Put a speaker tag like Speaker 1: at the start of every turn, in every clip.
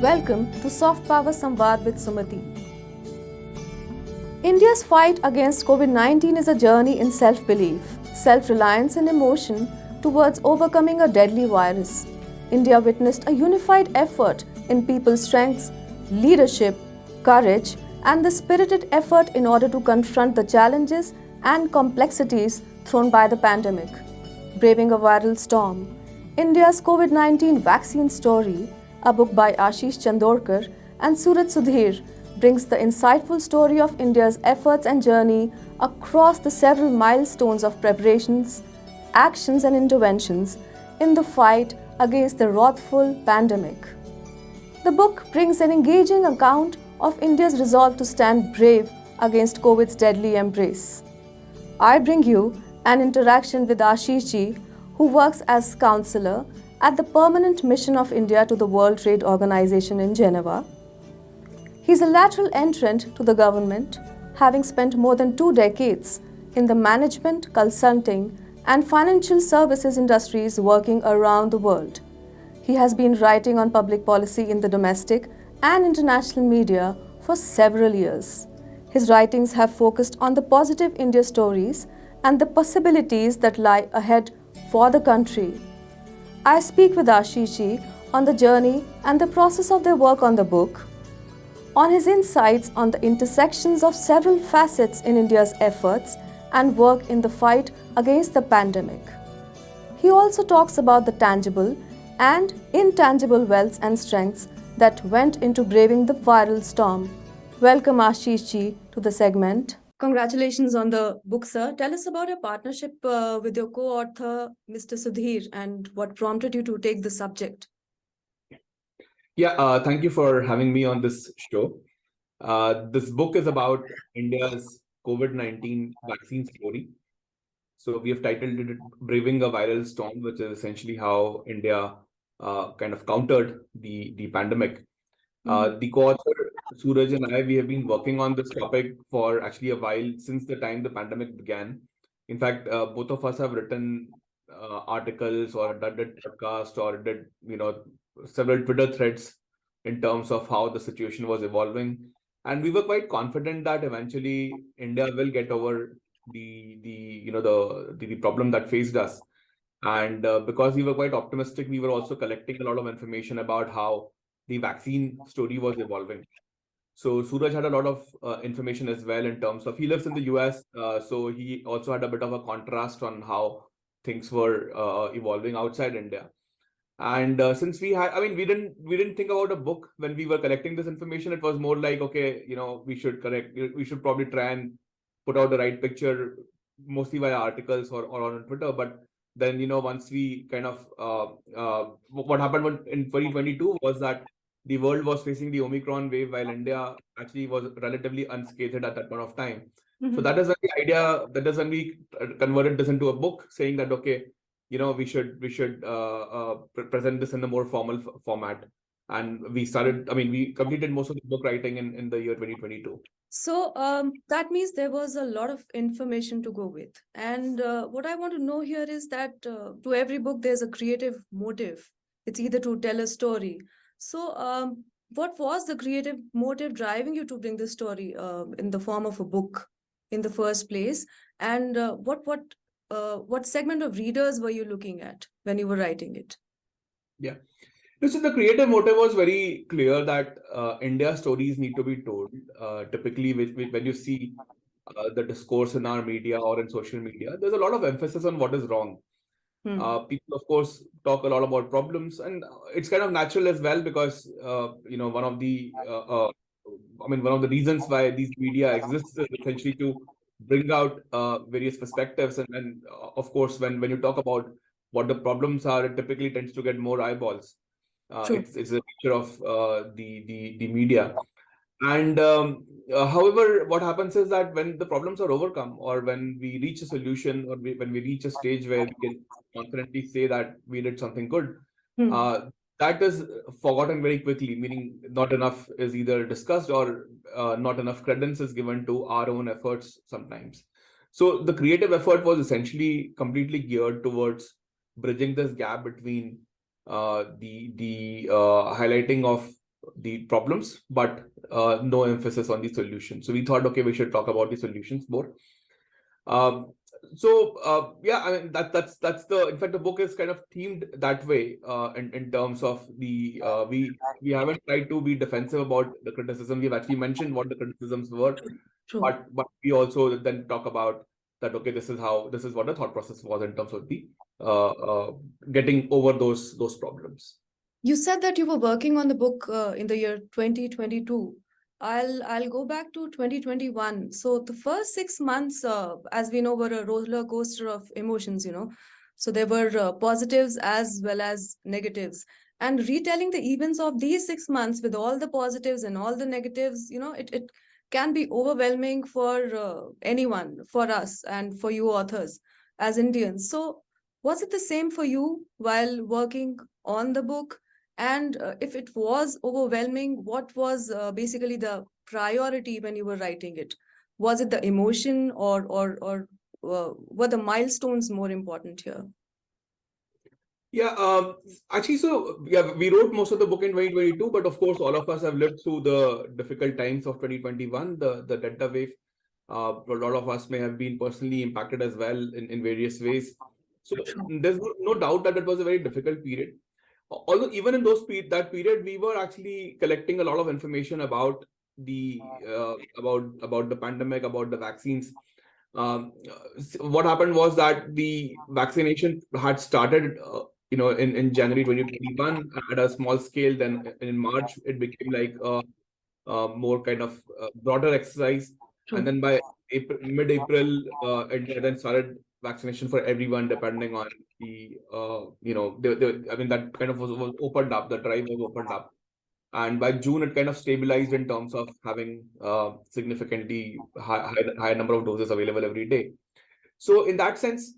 Speaker 1: Welcome to Soft Power Samvad with Sumati. India's fight against Covid-19 is a journey in self-belief, self-reliance and emotion towards overcoming a deadly virus. India witnessed a unified effort in people's strengths, leadership, courage and the spirited effort in order to confront the challenges and complexities thrown by the pandemic. Braving a viral storm, India's Covid-19 vaccine story, a book by Aashish Chandorkar and Suraj Sudhir, brings the insightful story of India's efforts and journey across the several milestones of preparations, actions and interventions in the fight against the wrathful pandemic. The book brings an engaging account of India's resolve to stand brave against COVID's deadly embrace. I bring you an interaction with Aashish ji, who works as counselor at the Permanent Mission of India to the World Trade Organization in Geneva. He is a lateral entrant to the government, having spent more than 2 decades in the management, consulting, and financial services industries working around the world. He has been writing on public policy in the domestic and international media for several years. His writings have focused on the positive India stories and the possibilities that lie ahead for the country. I speak with Aashish ji on the journey and the process of their work on the book, on his insights on the intersections of several facets in India's efforts and work in the fight against the pandemic. He also talks about the tangible and intangible wealths and strengths that went into braving the viral storm. Welcome Aashish ji to the segment. Congratulations on the book, sir. Tell us about your partnership with your co-author, Mr. Sudhir, and what prompted you to take the subject.
Speaker 2: Yeah, thank you for having me on this show. This book is about India's COVID-19 vaccine story. So we have titled it Braving a Viral Storm, which is essentially how India kind of countered the pandemic. The co-author Suraj and I, we have been working on this topic for actually a while, since the time the pandemic began. In fact, both of us have written articles or did podcasts or did several Twitter threads in terms of how the situation was evolving, and we were quite confident that eventually India will get over the problem that faced us. And because we were quite optimistic, we were also collecting a lot of information about how the vaccine story was evolving. So Suraj had a lot of information as well in terms of, he lives in the US, so he also had a bit of a contrast on how things were evolving outside India. And since we had, we didn't think about a book when we were collecting this information. It was more like, okay, we should probably try and put out the right picture, mostly via articles or on Twitter. But then, once we kind of, what happened in 2022 was that the world was facing the Omicron wave, while India actually was relatively unscathed at that point of time. So that is when the idea, that is when we converted this into a book, saying that, okay, we should present this in a more formal format. And we completed most of the book writing in the year 2022.
Speaker 1: So that means there was a lot of information to go with. And what I want to know here is that to every book, there's a creative motive. It's either to tell a story. So what was the creative motive driving you to bring this story in the form of a book in the first place? And what segment of readers were you looking at when you were writing it?
Speaker 2: Yeah. So the creative motive was very clear that India stories need to be told. Typically, when you see the discourse in our media or in social media, there's a lot of emphasis on what is wrong. People, of course, talk a lot about problems, and it's kind of natural as well, because one of the reasons why these media exists is essentially to bring out various perspectives, and of course, when you talk about what the problems are, it typically tends to get more eyeballs. It's a picture of the media. And however, what happens is that when the problems are overcome, or when we reach a solution, or when we reach a stage where we can confidently say that we did something good, that is forgotten very quickly, meaning not enough is either discussed, or not enough credence is given to our own efforts sometimes. So the creative effort was essentially completely geared towards bridging this gap between the highlighting of the problems, but no emphasis on the solution. So we thought, okay, we should talk about the solutions more. Yeah, I mean that's the, in fact, the book is kind of themed that way in terms of the we haven't tried to be defensive about the criticism. We've actually mentioned what the criticisms were,
Speaker 1: True.
Speaker 2: but we also then talk about that, okay, this is what the thought process was in terms of the getting over those problems.
Speaker 1: You said that you were working on the book in the year 2022. I'll go back to 2021. So the first 6 months, as we know, were a roller coaster of emotions. So there were positives as well as negatives. And retelling the events of these 6 months with all the positives and all the negatives, it can be overwhelming for anyone, for us, and for you authors as Indians. So was it the same for you while working on the book? And if it was overwhelming, what was basically the priority when you were writing it? Was it the emotion, or were the milestones more important here?
Speaker 2: Yeah, actually, so yeah, we wrote most of the book in 2022, but of course, all of us have lived through the difficult times of 2021, the Delta wave. A lot of us may have been personally impacted as well in various ways. So there's no doubt that it was a very difficult period. Although even in that period, we were actually collecting a lot of information about the about the pandemic, about the vaccines. What happened was that the vaccination had started, in January 2021 at a small scale. Then in March, it became like a more kind of broader exercise.
Speaker 1: True.
Speaker 2: And then by mid-April, it then started vaccination for everyone, depending on the, I mean, that kind of was opened up, the drive was opened up. And by June, it kind of stabilized in terms of having significantly high number of doses available every day. So in that sense,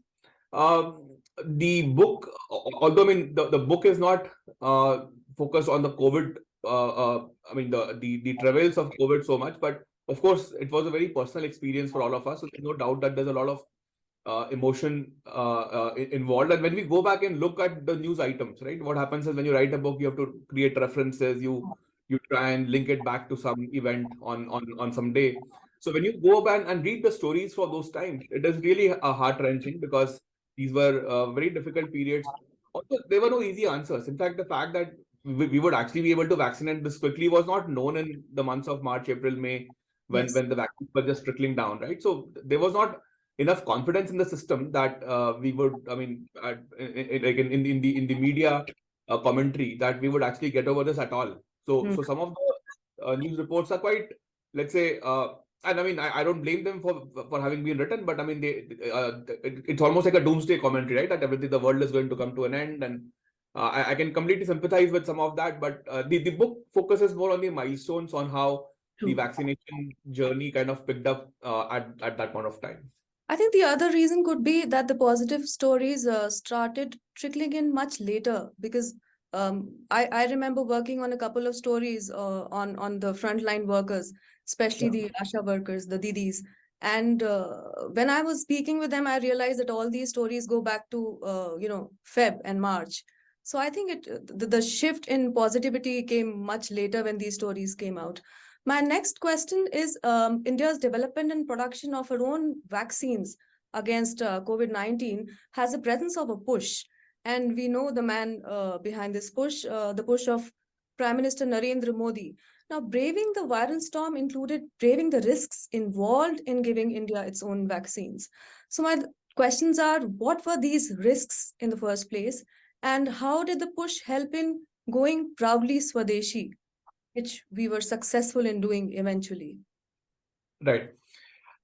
Speaker 2: the book, although I mean the book is not focused on the COVID, I mean the travails of COVID so much, but of course it was a very personal experience for all of us. So there's no doubt that there's a lot of emotion involved. And when we go back and look at the news items, right, what happens is when you write a book, you have to create references, you try and link it back to some event on some day. So when you go back and read the stories for those times, it is really heart-wrenching, because these were very difficult periods. Also, there were no easy answers. In fact, the fact that we would actually be able to vaccinate this quickly was not known in the months of March, April, May, when the vaccines were just trickling down, right? So there was not enough confidence in the system that we would, I mean, like in the media commentary, that we would actually get over this at all. So some of the news reports are quite, let's say, and I mean, I don't blame them for having been written, but I mean, it's almost like a doomsday commentary, right? That everything, the world is going to come to an end, and I can completely sympathize with some of that. But the book focuses more on the milestones, on how the vaccination journey kind of picked up at that point of time.
Speaker 1: I think the other reason could be that the positive stories started trickling in much later, because I remember working on a couple of stories on the frontline workers, especially the Asha workers, the Didis. And when I was speaking with them, I realized that all these stories go back to, Feb and March. So I think the shift in positivity came much later when these stories came out. My next question is India's development and production of our own vaccines against COVID-19 has a presence of a push. And we know the man behind this push, the push of Prime Minister Narendra Modi. Now, braving the viral storm included braving the risks involved in giving India its own vaccines. So my questions are, what were these risks in the first place? And how did the push help in going proudly Swadeshi, which we were successful in doing eventually?
Speaker 2: Right.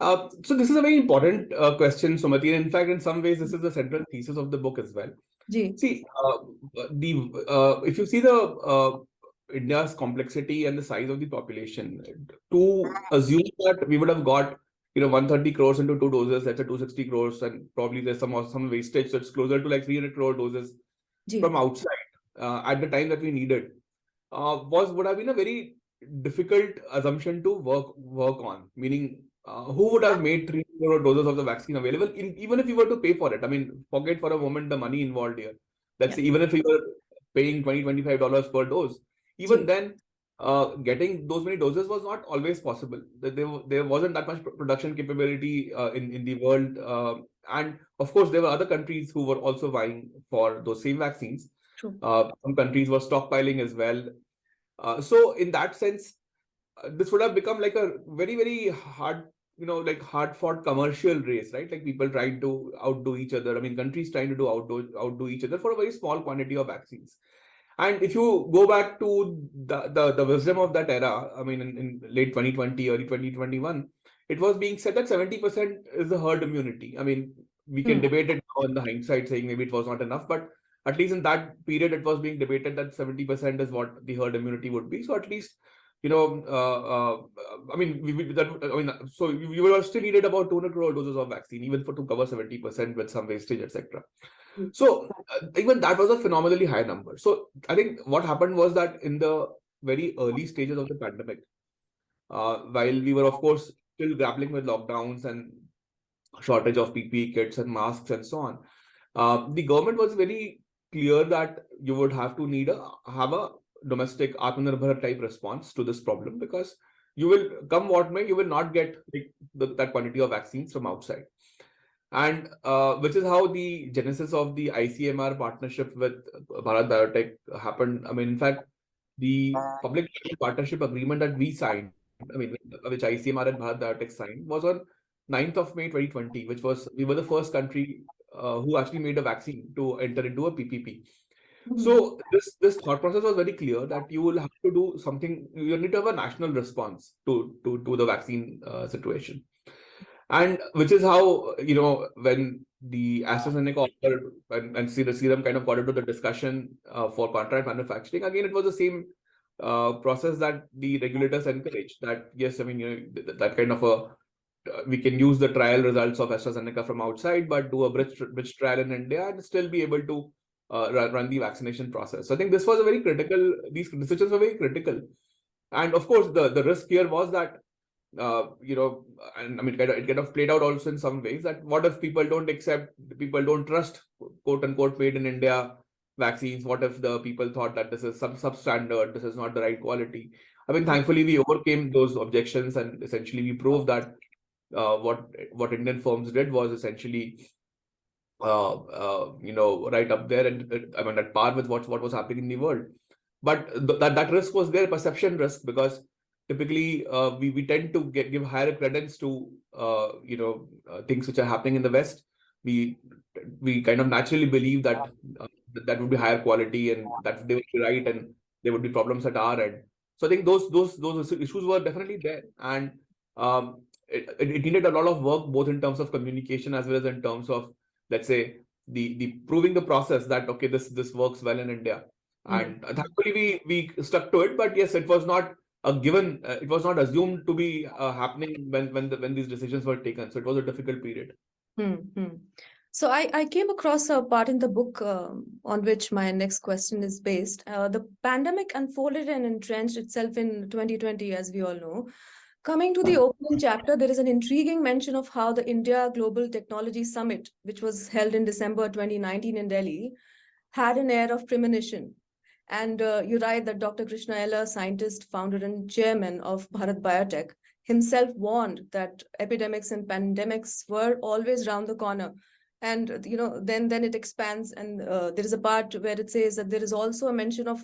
Speaker 2: So this is a very important question, Sumati. In fact, in some ways, this is the central thesis of the book as well. See, if you see the India's complexity and the size of the population, to assume that we would have got 130 crores into 2 doses, that's a 260 crores, and probably there's some wastage, so it's closer to like 300 crore doses from outside at the time that we needed, would have been a very difficult assumption to work on. Meaning, who would have made 300 crore doses of the vaccine available, even if you were to pay for it? I mean, forget for a moment the money involved here. Let's say even if we were paying $20-25 per dose, even then, getting those many doses was not always possible. There wasn't that much production capability in the world. And of course, there were other countries who were also vying for those same vaccines.
Speaker 1: True.
Speaker 2: Some countries were stockpiling as well. So in that sense, this would have become like a very, very hard, like hard fought commercial race, right? Like people trying to outdo each other. I mean, countries trying to outdo each other for a very small quantity of vaccines. And if you go back to the wisdom of that era, I mean, in late 2020, early 2021, it was being said that 70% is the herd immunity. I mean, we can debate it now in the hindsight, saying maybe it was not enough, but at least in that period, it was being debated that 70% is what the herd immunity would be. So at least, I mean, so we were still needed about 200 crore doses of vaccine, even to cover 70% with some wastage, etc. So even that was a phenomenally high number. So I think what happened was that in the very early stages of the pandemic, while we were, of course, still grappling with lockdowns and shortage of PPE kits and masks and so on, the government was very clear that you would have to have a domestic Aatmanirbhar type response to this problem, because you will, come what may, you will not get that quantity of vaccines from outside. And which is how the genesis of the ICMR partnership with Bharat Biotech happened. I mean, in fact, the public partnership agreement that we signed, I mean, which ICMR and Bharat Biotech signed, was on 9th of May 2020, which was, we were the first country who actually made a vaccine to enter into a PPP. So this thought process was very clear that you will have to do something. You need to have a national response to the vaccine situation. And which is how, when the AstraZeneca offer and Serum kind of got into the discussion for contract manufacturing, again, it was the same process that the regulators encouraged. That, yes, I mean, that kind of we can use the trial results of AstraZeneca from outside, but do a bridge trial in India and still be able to run the vaccination process. So I think this was a very critical, these decisions were very critical. And of course, the risk here was that, and I mean, it kind of played out also in some ways, that what if people don't trust, quote unquote, made in India vaccines? What if the people thought that this is some substandard, this is not the right quality? I mean, thankfully, we overcame those objections, and essentially we proved that what Indian firms did was essentially right up there, and I mean, at par with what was happening in the world. But that risk was there, perception risk, because typically we tend to give higher credence to things which are happening in the West. We kind of naturally believe that that would be higher quality, and that they would be right, and there would be problems at our end. So I think those issues were definitely there, and it needed a lot of work, both in terms of communication as well as in terms of, let's say, the proving the process that, okay, this works well in India. And thankfully we stuck to it. But yes, it was not a given, it was not assumed to be happening when these decisions were taken. So it was a difficult period.
Speaker 1: So I came across a part in the book on which my next question is based. The pandemic unfolded and entrenched itself in 2020, as we all know. Coming to the opening chapter, there is an intriguing mention of how the India Global Technology Summit, which was held in December 2019 in Delhi, had an air of premonition. And you write that Dr. Krishna Eller, scientist, founder, and chairman of Bharat Biotech, himself warned that epidemics and pandemics were always round the corner. And then it expands, and there is a part where it says that there is also a mention of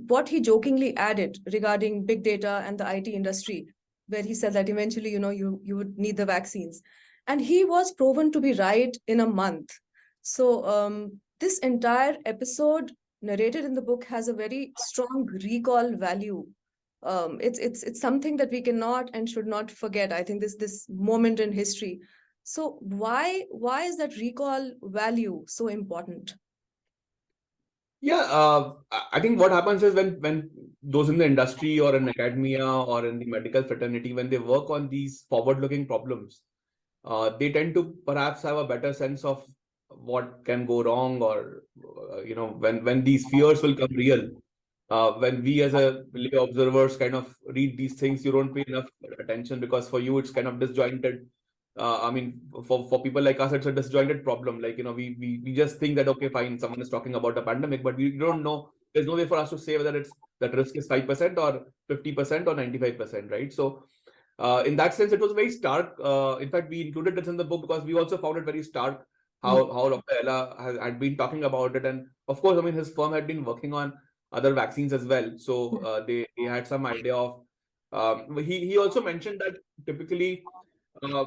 Speaker 1: what he jokingly added regarding big data and the IT industry, where he said that eventually, you would need the vaccines. And he was proven to be right in a month. So this entire episode narrated in the book has a very strong recall value. It's something that we cannot and should not forget. I think this moment in history. So why is that recall value so important?
Speaker 2: Yeah, I think what happens is when those in the industry or in academia or in the medical fraternity, when they work on these forward-looking problems, they tend to perhaps have a better sense of what can go wrong, or when these fears will come real. When we as a lay observers kind of read these things, you don't pay enough attention, because for you it's kind of disjointed. I mean, for people like us, it's a disjointed problem. Like, we just think that, okay, fine, someone is talking about a pandemic, but we don't know. There's no way for us to say whether it's that risk is 5% or 50% or 95%, right? So in that sense, it was very stark. In fact, we included this in the book because we also found it very stark how Dr. Ella had been talking about it. And of course, I mean, his firm had been working on other vaccines as well. So they had some idea of, he also mentioned that typically uh,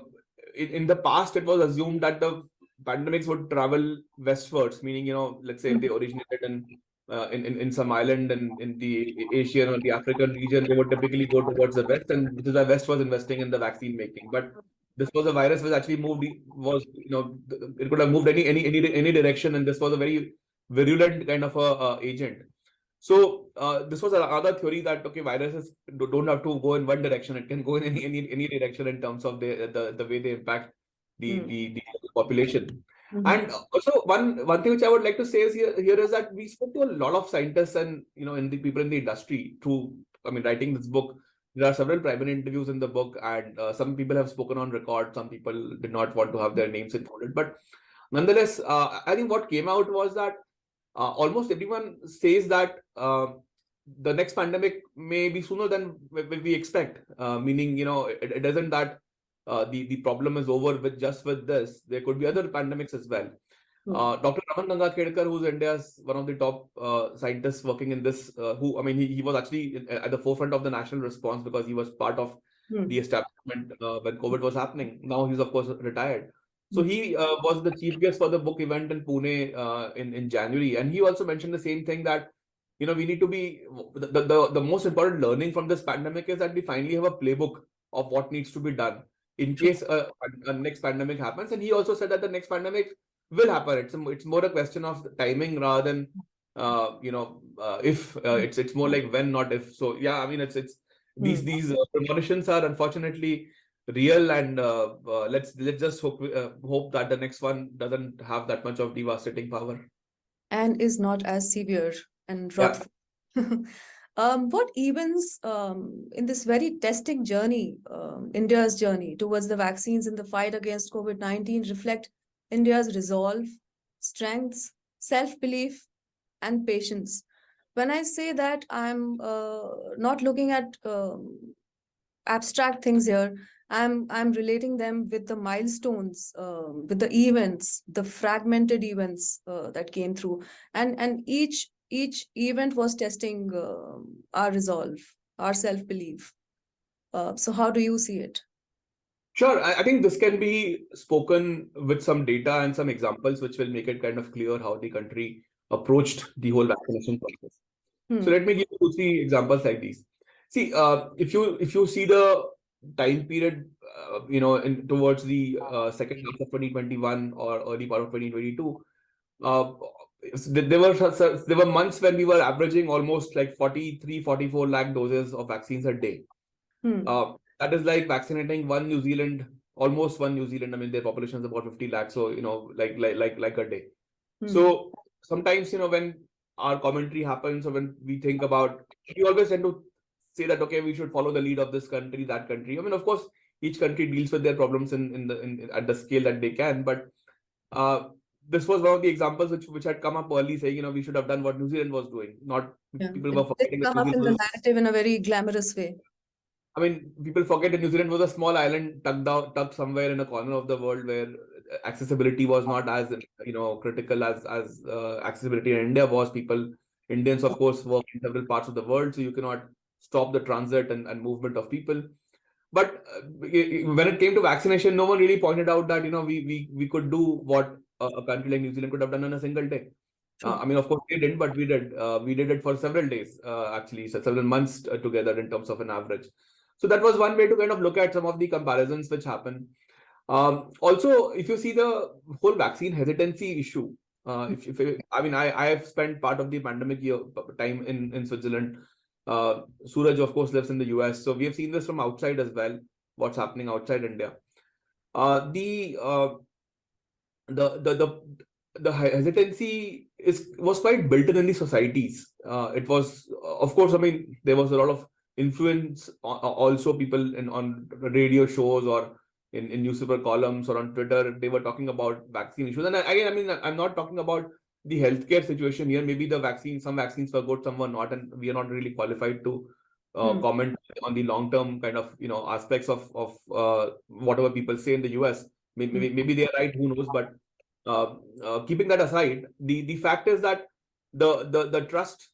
Speaker 2: in the past, it was assumed that the pandemics would travel westwards, meaning, let's say if they originated in some island in the Asian or the African region, they would typically go towards the west, and which is why West was investing in the vaccine making. But this was a virus which actually moved, it could have moved any direction, and this was a very virulent kind of a agent. So this was another theory that viruses don't have to go in one direction; it can go in any direction in terms of the way they impact the population. And also one thing which I would like to say is here is that we spoke to a lot of scientists and in the people in the industry through, I mean, writing this book. There are several private interviews in the book, and some people have spoken on record. Some people did not want to have their names included, but nonetheless, I think what came out was that almost everyone says that the next pandemic may be sooner than we expect. Meaning, it isn't that the problem is over with this. There could be other pandemics as well. Dr. Raman Gangadhar, who's India's one of the top scientists working in this, he was actually at the forefront of the national response because he was part of the establishment when COVID was happening. Now he's of course retired. So he was the chief guest for the book event in Pune in January, and he also mentioned the same thing that we need to be the most important learning from this pandemic is that we finally have a playbook of what needs to be done in case a next pandemic happens. And he also said that the next pandemic will happen. It's more a question of timing rather than if. It's more like when, not if. So yeah, I mean it's these premonitions are unfortunately real, and let's just hope that the next one doesn't have that much of devastating power
Speaker 1: and is not as severe and
Speaker 2: yeah.
Speaker 1: wrathful. What events in this very testing journey, India's journey towards the vaccines in the fight against COVID-19 reflect India's resolve, strengths, self-belief, and patience? When I say that, I'm not looking at abstract things here. I'm relating them with the milestones, with the events, the fragmented events that came through, and each event was testing our resolve, our self belief. So how do you see it?
Speaker 2: Sure. I think this can be spoken with some data and some examples which will make it kind of clear how the country approached the whole vaccination process. So let me give you 2-3 examples like these. See, if you see the time period, towards the second half of 2021 or early part of 2022, there were months when we were averaging almost like 43-44 lakh doses of vaccines a day. That is like vaccinating almost one New Zealand. I mean, their population is about 50 lakhs, so like a day. So sometimes when our commentary happens, or when we think about, we always tend to say that okay, we should follow the lead of this country, that country. I mean, of course, each country deals with their problems at the scale that they can, but this was one of the examples which had come up early, saying we should have done what New Zealand was doing. Not people were forgetting that
Speaker 1: come up in the narrative in a very glamorous way.
Speaker 2: I mean, people forget that New Zealand was a small island tucked somewhere in a corner of the world where accessibility was not as critical as accessibility in India was. Indians, of course, work in several parts of the world, so you cannot stop the transit and movement of people. But when it came to vaccination, no one really pointed out that we could do what a country like New Zealand could have done in a single day. I mean, of course, we didn't, but we did. We did it for several days, actually, so several months together in terms of an average. So that was one way to kind of look at some of the comparisons which happen. Also, if you see the whole vaccine hesitancy issue, I have spent part of the pandemic time in Switzerland. Suraj, of course, lives in the US, so we have seen this from outside as well. What's happening outside India? The hesitancy was quite built in the societies. It was, of course, I mean, there was a lot of influence also people on radio shows or in newspaper columns or on Twitter. They were talking about vaccine issues. And again, I mean, I'm not talking about the healthcare situation here. Maybe some vaccines were good, some were not, and we are not really qualified to comment on the long-term kind of aspects of whatever people say in the US. Maybe they are right, who knows? But keeping that aside, the fact is that the trust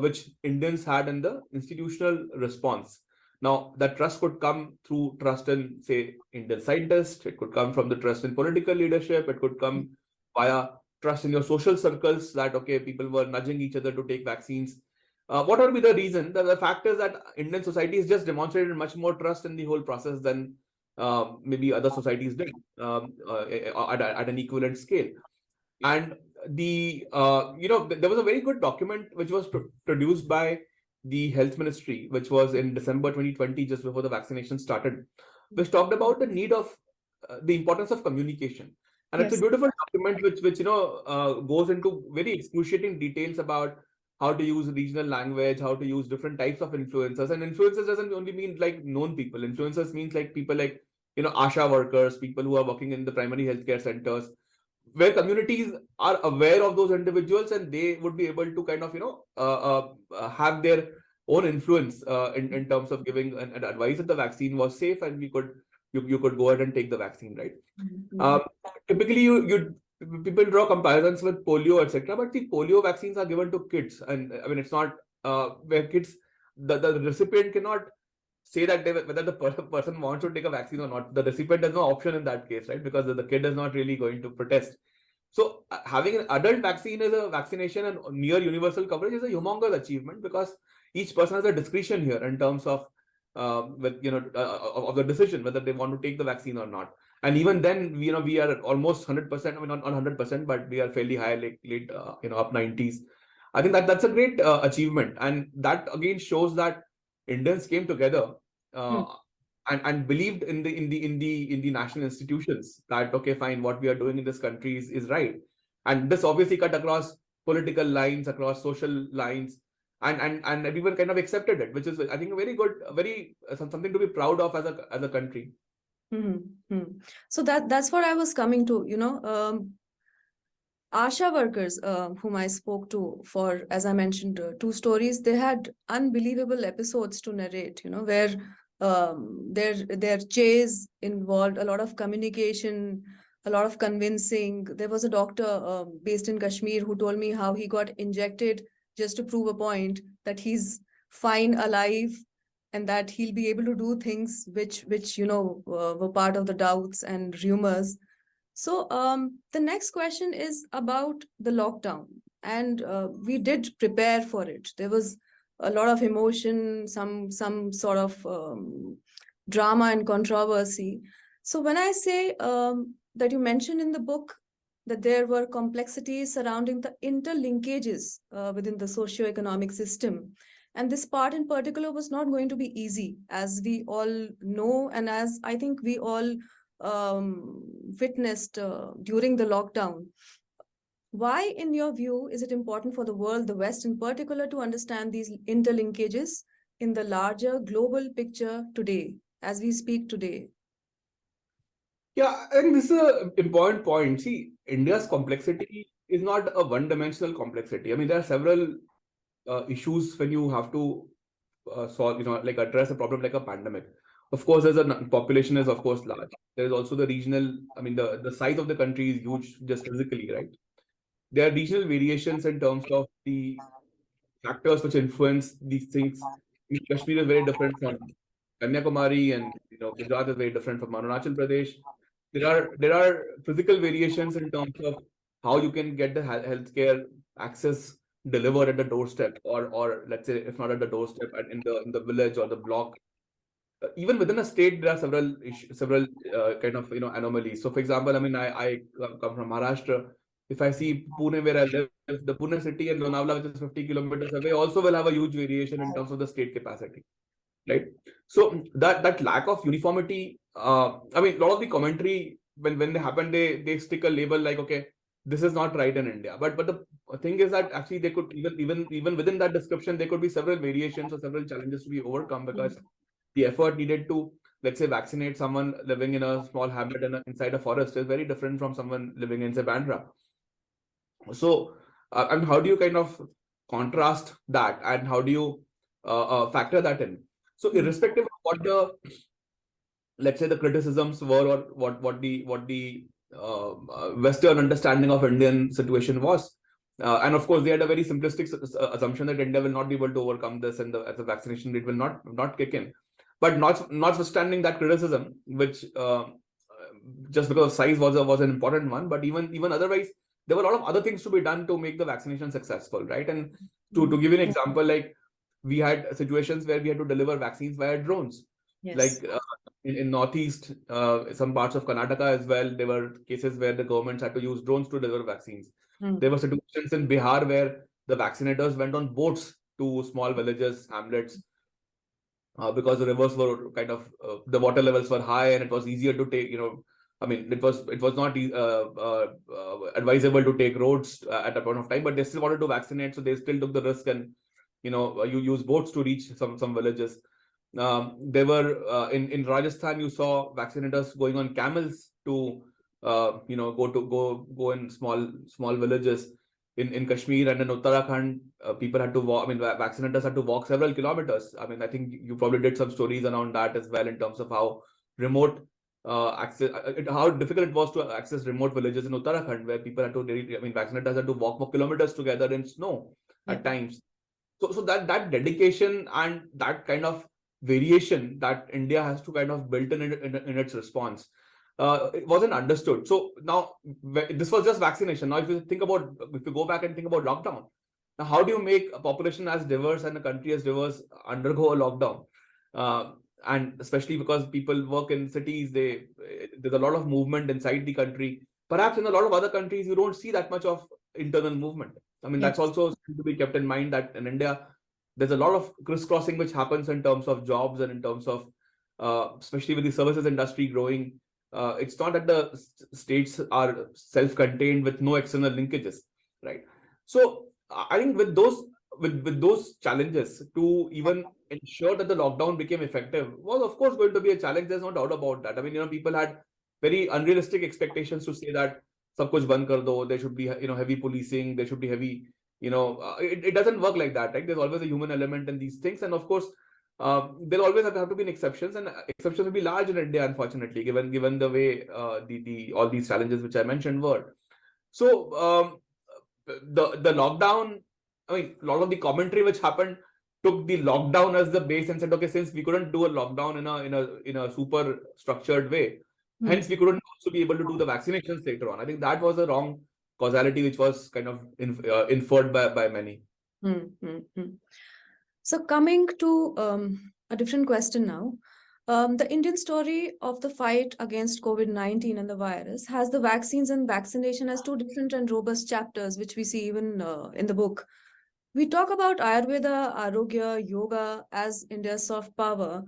Speaker 2: which Indians had in the institutional response. Now, that trust could come through trust in, say, Indian scientists. It could come from the trust in political leadership. It could come via trust in your social circles that, okay, people were nudging each other to take vaccines. What would be the reason? The fact is that Indian society has just demonstrated much more trust in the whole process than maybe other societies did at an equivalent scale. And there was a very good document which was produced by the health ministry, which was in December 2020, just before the vaccination started, which talked about the need of the importance of communication. And it's a beautiful document which goes into very excruciating details about how to use regional language, how to use different types of influencers. And influencers doesn't only mean like known people. Influencers means like people like ASHA workers, people who are working in the primary healthcare centers, where communities are aware of those individuals, and they would be able to kind of have their own influence in terms of giving an advice that the vaccine was safe and you could go ahead and take the vaccine, right? Typically people draw comparisons with polio, etc., but the polio vaccines are given to kids, and I mean it's not where kids, the recipient cannot say that whether the person wants to take a vaccine or not. The recipient has no option in that case, right? Because the kid is not really going to protest. So having an adult vaccine as a vaccination and near universal coverage is a humongous achievement, because each person has a discretion here in terms of of the decision whether they want to take the vaccine or not. And even then, we are almost 100%. I mean, not 100%, but we are fairly high, late up 90s. I think that's a great achievement, and that again shows that Indians came together and believed in the national institutions that, okay, fine, what we are doing in this country is right. And this obviously cut across political lines, across social lines, and everyone kind of accepted it, which is, I think, a very good, something to be proud of as a country.
Speaker 1: So that's what I was coming to. Asha workers whom I spoke to for, as I mentioned, 2 stories, they had unbelievable episodes to narrate, where their chase involved a lot of communication, a lot of convincing. There was a doctor based in Kashmir who told me how he got injected just to prove a point that he's fine, alive, and that he'll be able to do things which were part of the doubts and rumors. So the next question is about the lockdown, and we did prepare for it. There was a lot of emotion, some sort of drama and controversy. So when I say that you mentioned in the book that there were complexities surrounding the interlinkages within the socio-economic system, and this part in particular was not going to be easy, as we all know, and as I think we all witnessed during the lockdown. Why, in your view, is it important for the world, the West in particular, to understand these interlinkages in the larger global picture today, as we speak today?
Speaker 2: Yeah, and this is an important point. See, India's complexity is not a one-dimensional complexity. I mean, there are several issues when you have to solve, like address a problem like a pandemic. Of course, population is of course large. There is also the regional, I mean, the size of the country is huge just physically, right? There are regional variations in terms of the factors which influence these things. Kashmir is very different from Kanyakumari, and Gujarat is very different from Arunachal Pradesh. There are physical variations in terms of how you can get the healthcare access delivered at the doorstep, or let's say, if not at the doorstep, in the village or the block. Even within a state, there are several kind of anomalies. So, for example, I mean, I come from Maharashtra. If I see Pune, where I live, the Pune city and Lonavala, which is 50 kilometers away, also will have a huge variation in terms of the state capacity, right? So that lack of uniformity, I mean, a lot of the commentary, when they happen, they stick a label like, okay, this is not right in India. But the thing is that actually they could even within that description, there could be several variations or several challenges to be overcome, because the effort needed to, let's say, vaccinate someone living in a small hamlet inside a forest is very different from someone living in, say, Bandra. So And how do you kind of contrast that, and how do you factor that in? So irrespective of what the, let's say, the criticisms were, or what the Western understanding of Indian situation was, and of course they had a very simplistic assumption that India will not be able to overcome this, and the vaccination rate will not kick in. But notwithstanding that criticism, which just because size was an important one, but even otherwise, there were a lot of other things to be done to make the vaccination successful, right? And to give you an example, like we had situations where we had to deliver vaccines via drones. Like in Northeast, some parts of Karnataka as well, there were cases where the governments had to use drones to deliver vaccines. There were situations in Bihar where the vaccinators went on boats to small villages, hamlets, because the rivers were kind of, the water levels were high, and it was easier to take, I mean, it was not advisable to take roads at a point of time, but they still wanted to vaccinate, so they still took the risk, and you use boats to reach some villages. There were in Rajasthan, you saw vaccinators going on camels to go in small villages. In Kashmir and in Uttarakhand, people had to walk. I mean, vaccinators had to walk several kilometers. I mean, I think you probably did some stories around that as well, in terms of how remote access, how difficult it was to access remote villages in Uttarakhand, where people had to, I mean, vaccinators had to walk for kilometers together in snow at times. So that dedication and that kind of variation that India has to kind of build in its response, it wasn't understood. So now this was just vaccination. Now, if you go back and think about lockdown, now how do you make a population as diverse and a country as diverse undergo a lockdown? And especially because people work in cities, there's a lot of movement inside the country. Perhaps in a lot of other countries, you don't see that much of internal movement. I mean, that's also to be kept in mind, that in India, there's a lot of crisscrossing which happens in terms of jobs, and in terms of, especially with the services industry growing. It's not that the states are self-contained with no external linkages, right? So I think with those challenges, to even ensure that the lockdown became effective was, of course, going to be a challenge. There's no doubt about that. I mean, people had very unrealistic expectations to say that sab kuch band kar do. There should be, heavy policing. There should be heavy, it doesn't work like that, right? There's always a human element in these things, and of course, there'll always have to be an exceptions, and exceptions will be large in India, unfortunately, given the way the all these challenges which I mentioned were. So the lockdown, I mean, a lot of the commentary which happened took the lockdown as the base and said, okay, since we couldn't do a lockdown in a super structured way, hence we couldn't also be able to do the vaccinations later on. I think that was a wrong causality which was kind of inferred by many.
Speaker 1: So coming to a different question now, the Indian story of the fight against COVID-19 and the virus has the vaccines and vaccination as two different and robust chapters, which we see even in the book. We talk about Ayurveda, Arogya, Yoga as India's soft power.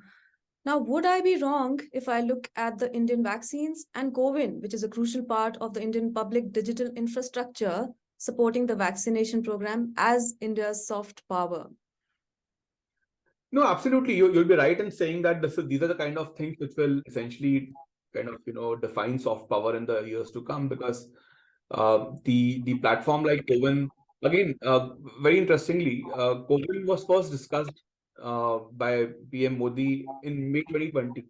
Speaker 1: Now, would I be wrong if I look at the Indian vaccines and CoWin, which is a crucial part of the Indian public digital infrastructure supporting the vaccination program, as India's soft power?
Speaker 2: No, absolutely. You'll be right in saying that these are the kind of things which will essentially kind of define soft power in the years to come, because the platform like CoWin, again, very interestingly, CoWin was first discussed by PM Modi in May 2020.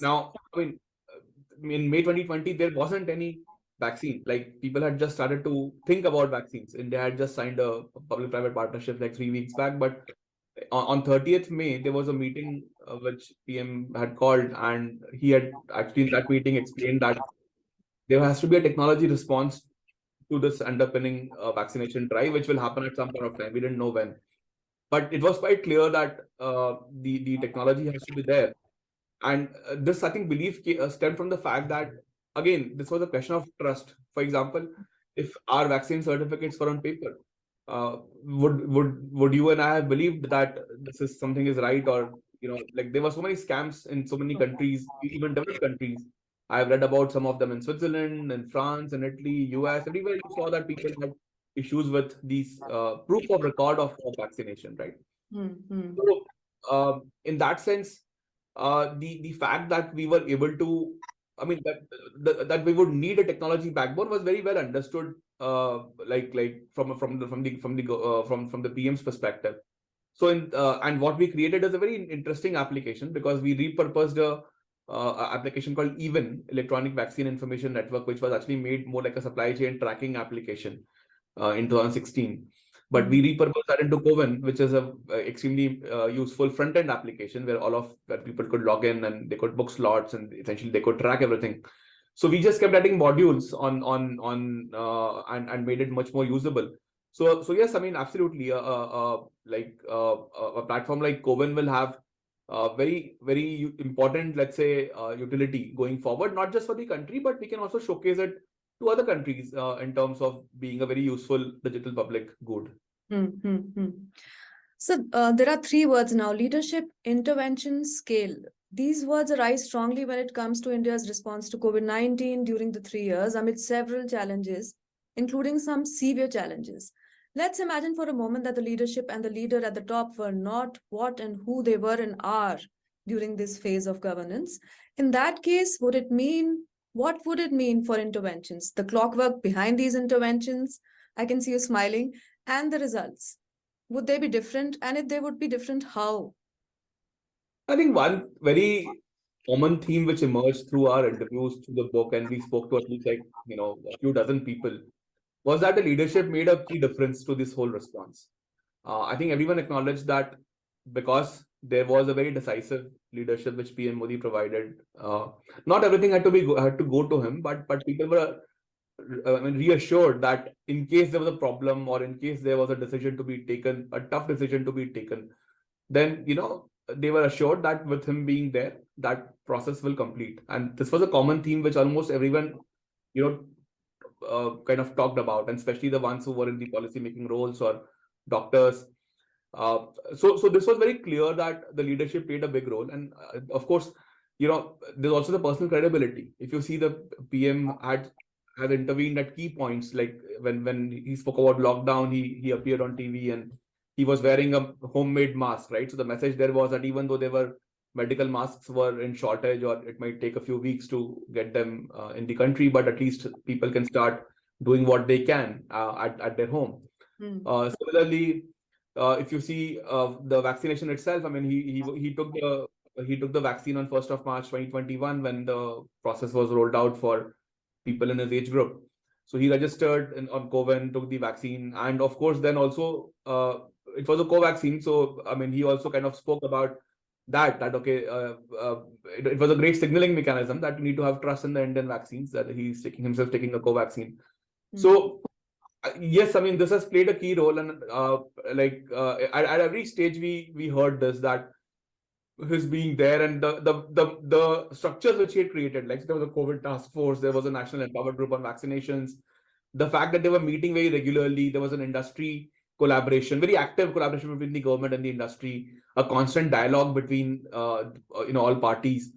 Speaker 2: Now, I mean, in May 2020, there wasn't any vaccine. Like, people had just started to think about vaccines. India had just signed a public-private partnership like 3 weeks back, but on 30th May, there was a meeting which PM had called, and he had actually in that meeting explained that there has to be a technology response to this underpinning vaccination drive, which will happen at some point of time. We didn't know when, but it was quite clear that the technology has to be there. And this, I think, belief stemmed from the fact that, again, this was a question of trust. For example, if our vaccine certificates were on paper, would you and I have believed that this is something is right? Or like, there were so many scams in so many countries, even developed countries. I've read about some of them in Switzerland, in France, in Italy, US. Everywhere you saw that people had issues with these proof of record of vaccination, right? So in that sense, the fact that we were able to, I mean, that we would need a technology backbone was very well understood from the PM's perspective. So and what we created is a very interesting application, because we repurposed a application called EVIN, Electronic Vaccine Information Network, which was actually made more like a supply chain tracking application in 2016. But we repurposed that into CoWin, which is a extremely useful front-end application where people could log in and they could book slots and essentially they could track everything. So we just kept adding modules and made it much more usable. So yes, I mean, absolutely. A platform like CoWin will have very important, let's say, utility going forward, not just for the country, but we can also showcase it to other countries in terms of being a very useful digital public good.
Speaker 1: So there are three words now: leadership, intervention, scale. These words arise strongly when it comes to India's response to COVID-19 during the 3 years amid several challenges, including some severe challenges. Let's imagine for a moment that the leadership and the leader at the top were not what and who they were and are during this phase of governance. In that case, what would it mean for interventions? The clockwork behind these interventions, I can see you smiling, and the results. Would they be different? And if they would be different, how?
Speaker 2: I think one very common theme which emerged through our interviews through the book, and we spoke to at least a few dozen people, was that the leadership made a key difference to this whole response. I think everyone acknowledged that because there was a very decisive leadership which PM Modi provided. Not everything had to go to him, but people were reassured that in case there was a problem or in case there was a decision to be taken, a tough decision to be taken, then they were assured that with him being there, that process will complete. And this was a common theme which almost everyone kind of talked about, and especially the ones who were in the policy making roles or doctors. So this was very clear that the leadership played a big role. And of course, there's also the personal credibility. If you see, the PM had intervened at key points, like when he spoke about lockdown, he appeared on TV and he was wearing a homemade mask, right? So the message there was that even though there were medical masks were in shortage, or it might take a few weeks to get them in the country, but at least people can start doing what they can at their home. Similarly, if you see the vaccination itself, I mean, he took the vaccine on 1st of March 2021 when the process was rolled out for people in his age group. So he registered on CoWin, took the vaccine, and of course, then also it was a co-vaccine. So I mean, he also kind of spoke about that okay, it was a great signaling mechanism that we need to have trust in the Indian vaccines, that he's himself taking a co-vaccine. So yes, I mean, this has played a key role, and at every stage we heard this, that his being there and the structures which he had created, like there was a COVID task force, there was a national empowered group on vaccinations, the fact that they were meeting very regularly, there was an industry collaboration, very active collaboration between the government and the industry, a constant dialogue between all parties.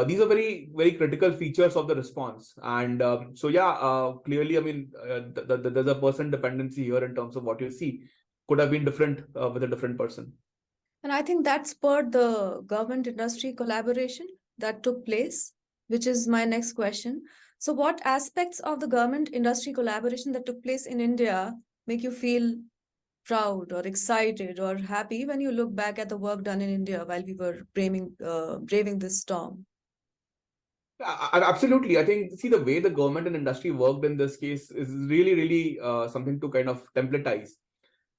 Speaker 2: These are very, very critical features of the response. And clearly, I mean, there's a person dependency here in terms of what you see could have been different with a different person.
Speaker 1: And I think that spurred the government industry collaboration that took place, which is my next question. So what aspects of the government industry collaboration that took place in India make you feel proud or excited or happy when you look back at the work done in India while we were braving this storm?
Speaker 2: Absolutely. I think, see, the way the government and industry worked in this case is really, really something to kind of templatize.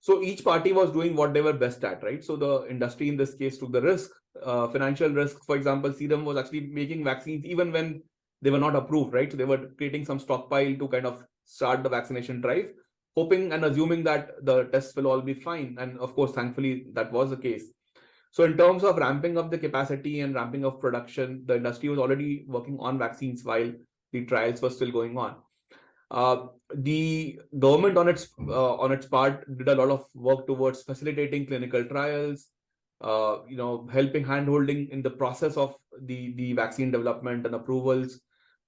Speaker 2: So each party was doing what they were best at, right? So the industry in this case took the risk, financial risk. For example, Serum was actually making vaccines even when they were not approved, right? So they were creating some stockpile to kind of start the vaccination drive, hoping and assuming that the tests will all be fine. And of course, thankfully, that was the case. So in terms of ramping up the capacity and ramping up production, the industry was already working on vaccines while the trials were still going on. The government on its part did a lot of work towards facilitating clinical trials, helping hand-holding in the process of the vaccine development and approvals.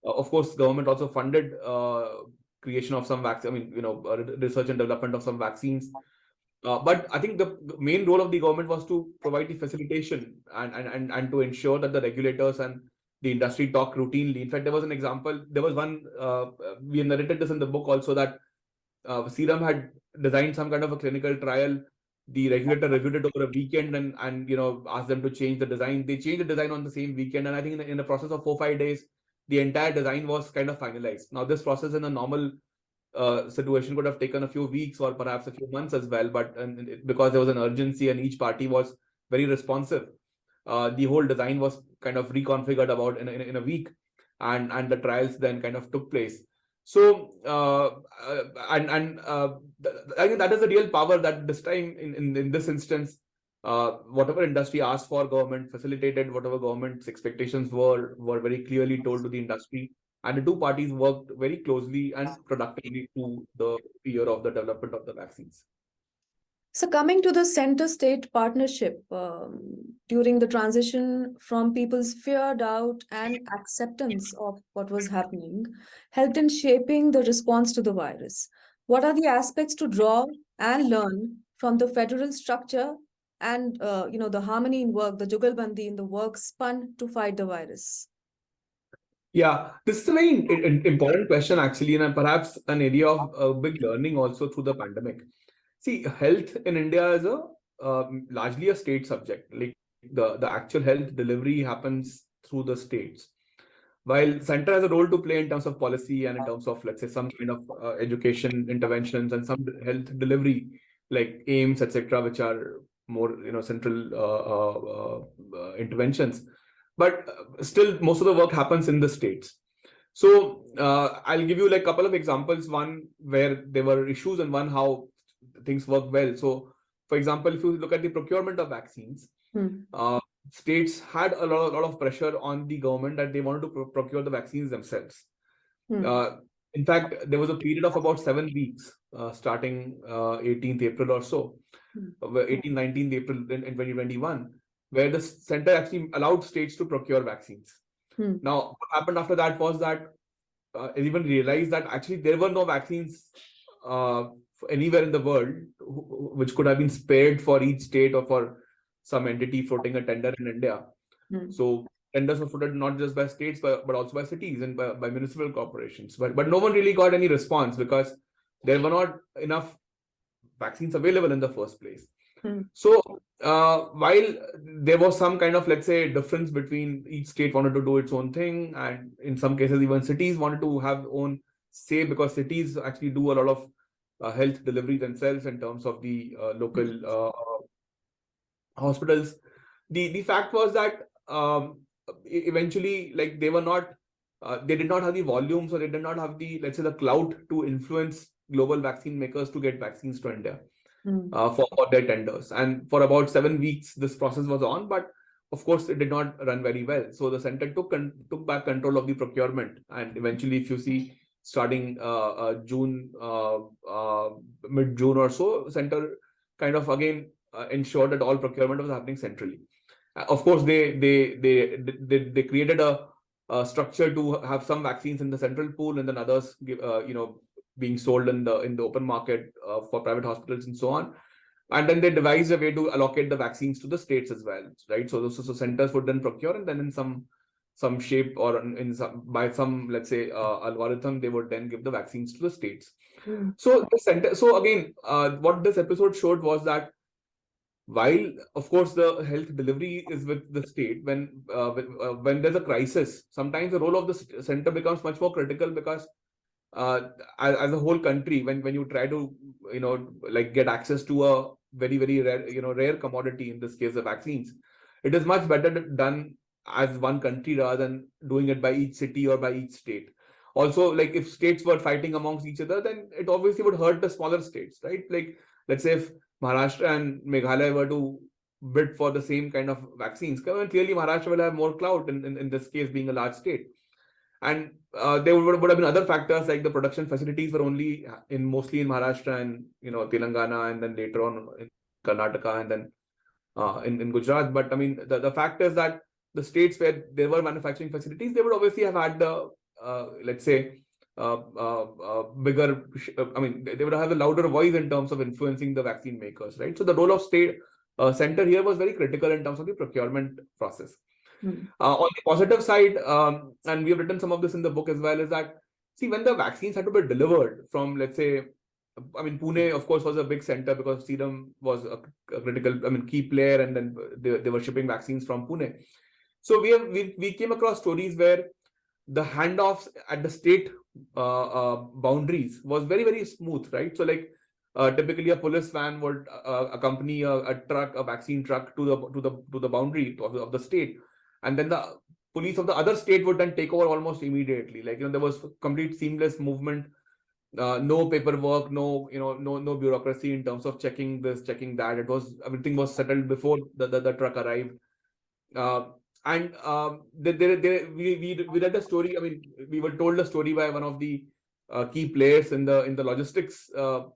Speaker 2: Of course, government also funded creation of some vaccine, research and development of some vaccines. But I think the main role of the government was to provide the facilitation and to ensure that the regulators and the industry talk routinely. In fact, there was an example, there was one, we narrated this in the book also, that Serum had designed some kind of a clinical trial. The regulator reviewed it over a weekend and asked them to change the design. They changed the design on the same weekend, and I think in the process of 4-5 days, the entire design was kind of finalized. Now, this process in a normal situation could have taken a few weeks or perhaps a few months as well, but because there was an urgency and each party was very responsive, the whole design was kind of reconfigured about in a week, and the trials then kind of took place. So I think that is the real power that this time in this instance, whatever industry asked for, government facilitated. Whatever government's expectations were very clearly told to the industry, and the two parties worked very closely and productively to the year of the development of the vaccines.
Speaker 1: So, coming to the center-state partnership during the transition from people's fear, doubt, and acceptance of what was happening, helped in shaping the response to the virus. What are the aspects to draw and learn from the federal structure and the harmony in work, the jugalbandi in the work spun to fight the virus?
Speaker 2: Yeah, this is a very important question actually, and perhaps an area of big learning also through the pandemic. See, health in India is largely a state subject. Like the actual health delivery happens through the states, while center has a role to play in terms of policy and in terms of, let's say, some kind of education interventions and some health delivery like aims, etc., which are more central interventions. But still, most of the work happens in the states. So I'll give you like a couple of examples. One where there were issues, and one how things work well. So, for example, if you look at the procurement of vaccines, states had a lot of pressure on the government that they wanted to procure the vaccines themselves. In fact, there was a period of about 7 weeks, starting 18th April or so, 18th, 19th April in 2021, where the center actually allowed states to procure vaccines. Now, what happened after that was that everyone realized that actually there were no vaccines anywhere in the world which could have been spared for each state or for some entity floating a tender in India. So tenders were floated not just by states but also by cities and by municipal corporations. But no one really got any response because there were not enough vaccines available in the first place. So while there was some kind of, let's say, difference between each state wanted to do its own thing, and in some cases even cities wanted to have own say, because cities actually do a lot of health delivery themselves in terms of the local hospitals. The fact was that eventually, like, they were not they did not have the volumes, or they did not have the, let's say, the clout to influence global vaccine makers to get vaccines to India for their tenders. And for about 7 weeks this process was on, but of course it did not run very well. So the center took back control of the procurement, and eventually, if you see, starting June, mid-June or so, center kind of again ensured that all procurement was happening centrally. Of course, they created a structure to have some vaccines in the central pool, and then others being sold in the open market for private hospitals and so on. And then they devised a way to allocate the vaccines to the states as well, right? So centers would then procure, and then in some shape or by some, let's say, algorithm, they would then give the vaccines to the states. So the center. So again, what this episode showed was that while, of course, the health delivery is with the state, when there's a crisis, sometimes the role of the center becomes much more critical, because as a whole country, when you try to like get access to a very, very rare commodity, in this case the vaccines, it is much better done as one country rather than doing it by each city or by each state. Also, like, if states were fighting amongst each other, then it obviously would hurt the smaller states, right? Like, let's say if Maharashtra and Meghalaya were to bid for the same kind of vaccines, clearly Maharashtra will have more clout in this case, being a large state. And there would have been other factors, like the production facilities were only mostly in Maharashtra and Telangana, and then later on in Karnataka, and then in Gujarat. But I mean, the fact is that the states where there were manufacturing facilities, they would obviously have had the let's say bigger. I mean, they would have a louder voice in terms of influencing the vaccine makers, right? So the role of state center here was very critical in terms of the procurement process. On the positive side, and we have written some of this in the book as well, is that, see, when the vaccines had to be delivered from, let's say, I mean, Pune, of course, was a big center because Serum was a critical, I mean, key player, and then they were shipping vaccines from Pune. So we came across stories where the handoffs at the state boundaries was very, very smooth, right? So like typically a police van would accompany a truck, a vaccine truck to the boundary of the state, and then the police of the other state would then take over almost immediately. Like, there was complete seamless movement, no paperwork, no bureaucracy in terms of checking this, checking that. Everything was settled before the truck arrived. And we read the story. I mean, we were told a story by one of the key players in the logistics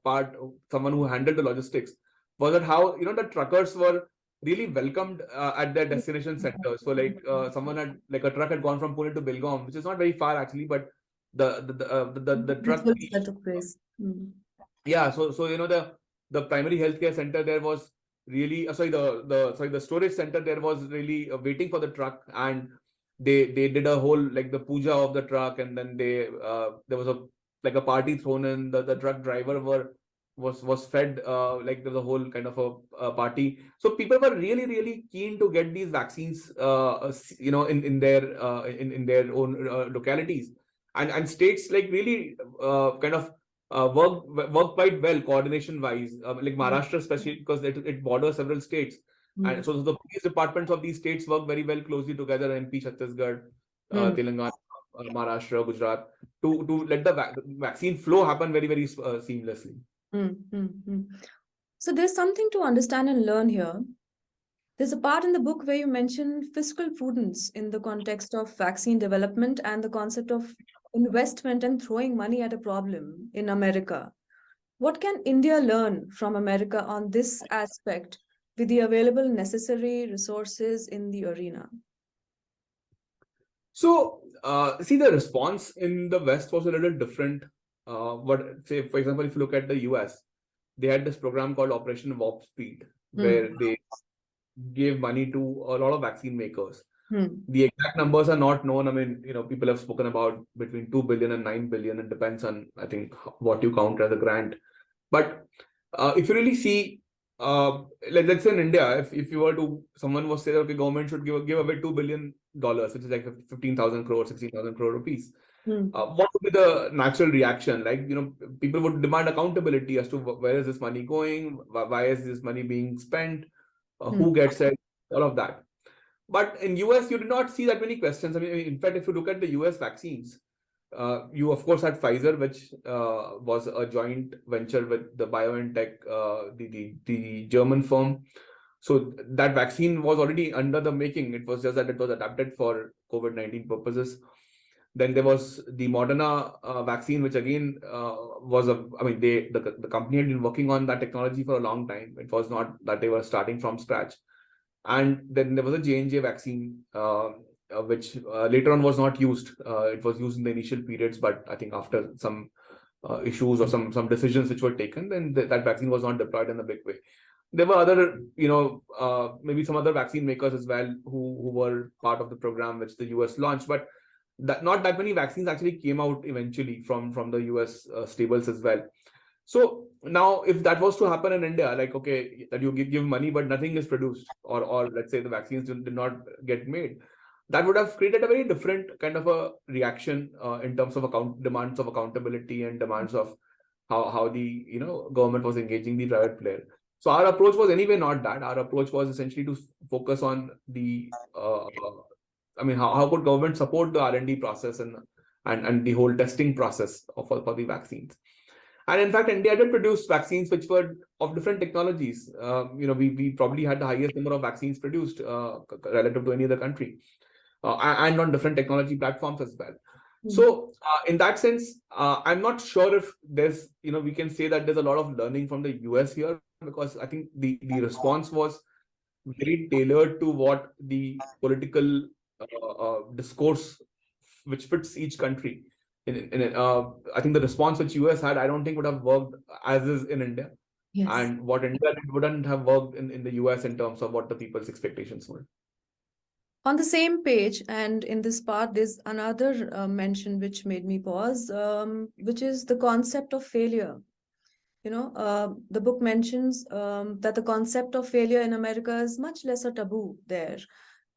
Speaker 2: part, someone who handled the logistics, was that how the truckers were really welcomed at their destination center. So like someone had, like, a truck had gone from Pune to Belgaum, which is not very far actually, but the truck reached,
Speaker 1: that took place.
Speaker 2: yeah. So the primary healthcare center there was really the storage center there was really waiting for the truck, and they did a whole, like, the puja of the truck, and then there was a party thrown in. The truck driver was fed, like, there was a whole kind of a party. So people were really, really keen to get these vaccines in their own localities, and states, like, really kind of work quite well coordination wise, like Maharashtra especially, because it borders several states. And so the police departments of these states work very well closely together, MP, Chhattisgarh, Telangana, Maharashtra, Gujarat, to let the vaccine flow happen very, very seamlessly.
Speaker 1: So there's something to understand and learn here. There's a part in the book where you mention fiscal prudence in the context of vaccine development and the concept of investment and throwing money at a problem in America. What can India learn from America on this aspect with the available necessary resources in the arena?
Speaker 2: So, see, the response in the West was a little different. Say, for example, if you look at the US, they had this program called Operation Warp Speed, where they gave money to a lot of vaccine makers. The exact numbers are not known. I mean, people have spoken about between 2 billion and 9 billion. It depends on, I think, what you count as a grant. But if you really see, let's say in India, if you were to, someone was say, okay, government should give away $2 billion, which is like 15,000 crore, 16,000 crore rupees. What would be the natural reaction? Like, people would demand accountability as to where is this money going, why is this money being spent, who gets it, all of that. But in US, you did not see that many questions. I mean, in fact, if you look at the US vaccines, you of course had Pfizer, which was a joint venture with the BioNTech, the German firm. So that vaccine was already under the making. It was just that it was adapted for COVID-19 purposes. Then there was the Moderna vaccine, which again the company had been working on that technology for a long time. It was not that they were starting from scratch. And then there was a J&J vaccine, which later on was not used. It was used in the initial periods, but I think after some issues or some decisions which were taken, then that vaccine was not deployed in a big way. There were other, maybe some other vaccine makers as well who were part of the program which the US launched, but not that many vaccines actually came out eventually from the US stables as well. So now, if that was to happen in India, like, okay, that you give money but nothing is produced, or let's say the vaccines did not get made, that would have created a very different kind of a reaction in terms of demands of accountability and demands of how the government was engaging the private player. So our approach was anyway not that. Our approach was essentially to focus on the how could government support the R&D process and the whole testing process for the vaccines. And in fact, India did produce vaccines which were of different technologies. We probably had the highest number of vaccines produced relative to any other country, and on different technology platforms as well. So in that sense, I'm not sure if there's, we can say that there's a lot of learning from the US here, because I think the response was very tailored to what the political discourse which fits each country. I think the response which US had, I don't think would have worked as is in India. Yes. And what India did wouldn't have worked in the US in terms of what the people's expectations were.
Speaker 1: On the same page, and in this part, there's another mention which made me pause, which is the concept of failure. The book mentions that the concept of failure in America is much less a taboo there.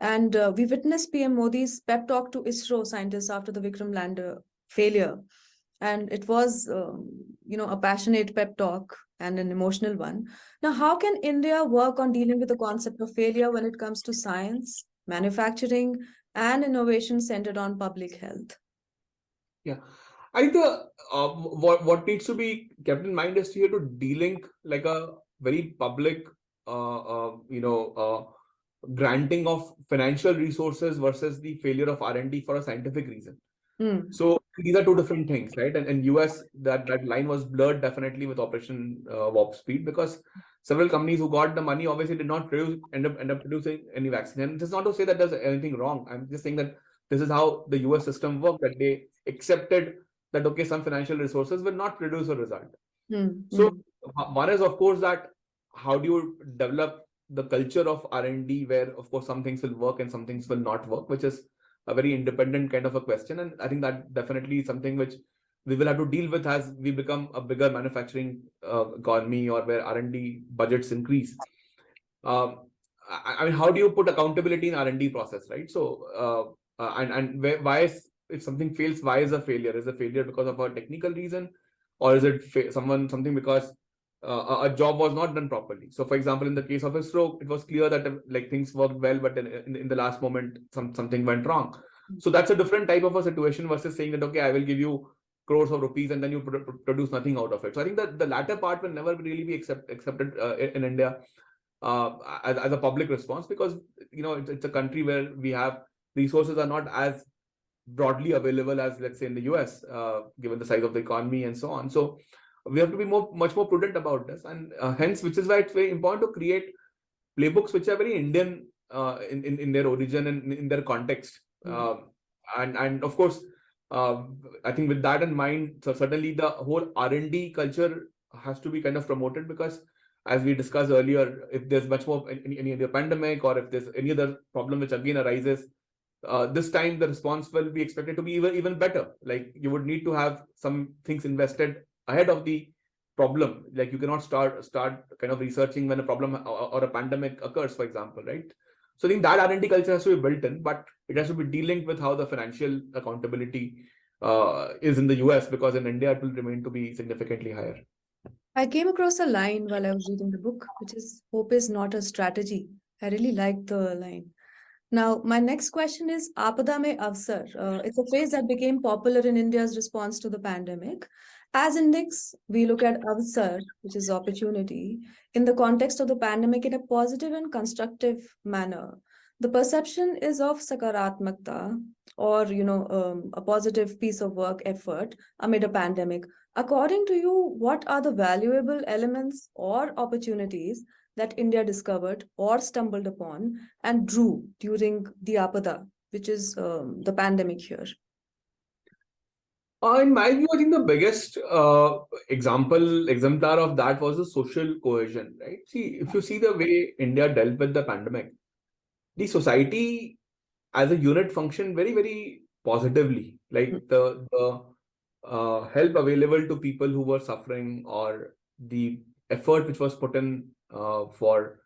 Speaker 1: And we witnessed PM Modi's pep talk to ISRO scientists after the Vikram lander failure. And it was, a passionate pep talk and an emotional one. Now, how can India work on dealing with the concept of failure when it comes to science, manufacturing, and innovation centered on public health?
Speaker 2: Yeah, I think the what needs to be kept in mind is here to de-link like a very public, granting of financial resources versus the failure of R&D for a scientific reason.
Speaker 1: Mm.
Speaker 2: So these are two different things, right? And in US, that line was blurred definitely with Operation Warp Speed, because several companies who got the money obviously did not end up producing any vaccine. And this is not to say that there's anything wrong. I'm just saying that this is how the US system worked, that they accepted that, okay, some financial resources will not produce a result. So one is, of course, that how do you develop the culture of R&D where, of course, some things will work and some things will not work, which is a very independent kind of a question. And I think that definitely is something which we will have to deal with as we become a bigger manufacturing economy, or where R&D budgets increase. I mean, how do you put accountability in R&D process, right? So, why is, if something fails, why is a failure? Is a failure because of a technical reason, or is it something because a job was not done properly? So, for example, in the case of ISRO, it was clear that like things worked well, but in the last moment, something went wrong. So that's a different type of a situation versus saying that, okay, I will give you crores of rupees and then you produce nothing out of it. So I think that the latter part will never really be accepted in India as a public response, because it's a country where we have resources are not as broadly available as, let's say, in the US, given the size of the economy and so on. So we have to be much more prudent about this, and hence, which is why it's very important to create playbooks which are very Indian in their origin and in their context. And of course, I think with that in mind, so certainly the whole R&D culture has to be kind of promoted, because as we discussed earlier, if there's much more any other pandemic, or if there's any other problem which again arises, this time the response will be expected to be even better. Like, you would need to have some things invested ahead of the problem. Like, you cannot start kind of researching when a problem or a pandemic occurs, for example, right? So I think that R&D culture has to be built in, but it has to be de-linked with how the financial accountability is in the US, because in India it will remain to be significantly higher.
Speaker 1: I came across a line while I was reading the book, which is "Hope is not a strategy." I really liked the line. Now, my next question is "Aapada mein avsar." It's a phrase that became popular in India's response to the pandemic. As Indics, we look at avsar, which is opportunity, in the context of the pandemic in a positive and constructive manner. The perception is of sakaratmakta, or a positive piece of work effort amid a pandemic. According to you, what are the valuable elements or opportunities that India discovered or stumbled upon and drew during the Aapada, which is the pandemic here?
Speaker 2: In my view, I think the biggest exemplar of that was the social cohesion, right? See, if you see the way India dealt with the pandemic, the society as a unit functioned very, very positively. Like, the help available to people who were suffering, or the effort which was put in for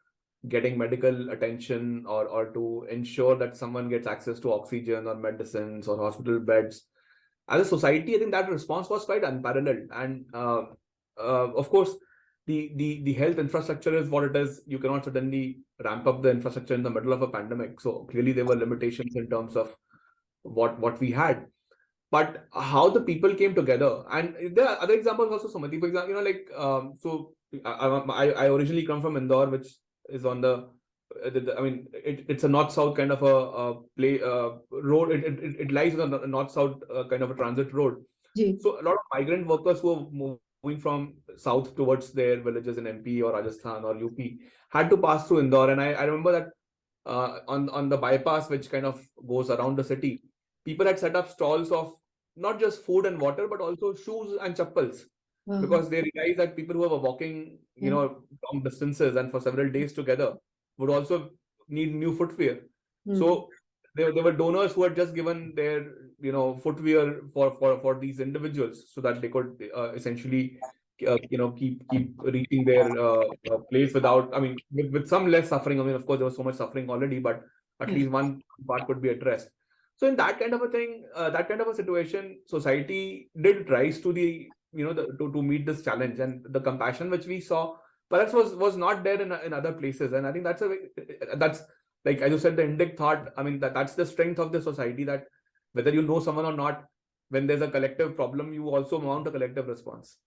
Speaker 2: getting medical attention, or to ensure that someone gets access to oxygen or medicines or hospital beds. As a society, I think that response was quite unparalleled. And of course, the health infrastructure is what it is. You cannot suddenly ramp up the infrastructure in the middle of a pandemic. So clearly there were limitations in terms of what we had. But how the people came together, and there are other examples also, Sumati. For example, so I originally come from Indore, which is on it's a north-south kind of a road. It lies on a north-south kind of a transit road. So a lot of migrant workers who are moving from south towards their villages in MP or Rajasthan or UP had to pass through Indore. And I remember that on the bypass, which kind of goes around the city, people had set up stalls of not just food and water, but also shoes and chappals. Because they realized that people who were walking, long distances and for several days together would also need new footwear. So there were donors who had just given their, footwear for these individuals, so that they could essentially keep reaching their place without, I mean, with some less suffering. I mean, of course, there was so much suffering already, but at least one part could be addressed. So in that kind of a thing, that kind of a situation, society did rise to the, to meet this challenge, and the compassion which we saw perhaps was not there in other places. And I think that's like, as you said, the Indic thought. I mean, that's the strength of the society, that whether you know someone or not, when there's a collective problem, you also mount a collective response.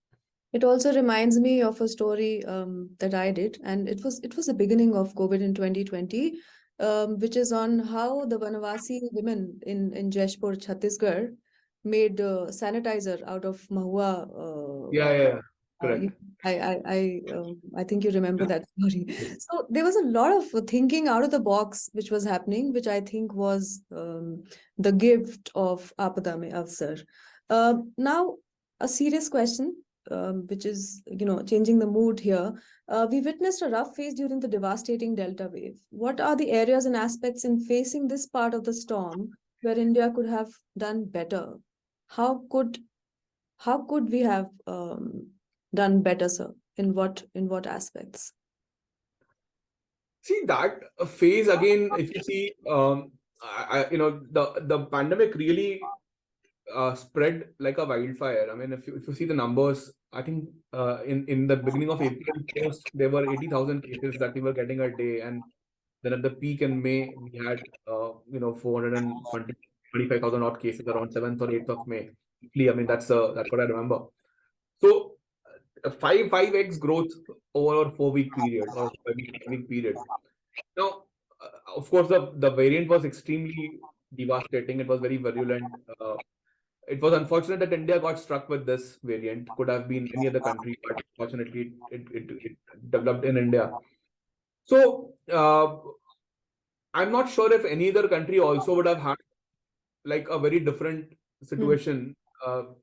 Speaker 1: It also reminds me of a story that I did, and it was the beginning of COVID in 2020, which is on how the Vanavasi women in Jaishpur, Chhattisgarh, made sanitizer out of mahua.
Speaker 2: Yeah, correct.
Speaker 1: I think you remember that story. So there was a lot of thinking out of the box which was happening, which I think was the gift of aapada mein avsar. Now, a serious question, which is changing the mood here. We witnessed a rough phase during the devastating Delta wave. What are the areas and aspects in facing this part of the storm where India could have done better? How could we have done better, sir? In what aspects?
Speaker 2: See that phase again. If you see, the pandemic really spread like a wildfire. I mean, if you see the numbers, I think in the beginning of April, first, there were 80,000 cases that we were getting a day, and then at the peak in May, we had 425,000 odd cases around 7th or 8th of May. I mean, that's what I remember. So 5x growth over a 4-week period or 5-week period. Now, of course, the variant was extremely devastating. It was very virulent. It was unfortunate that India got struck with this variant. Could have been any other country, but fortunately, it developed in India. So I'm not sure if any other country also would have had like a very different situation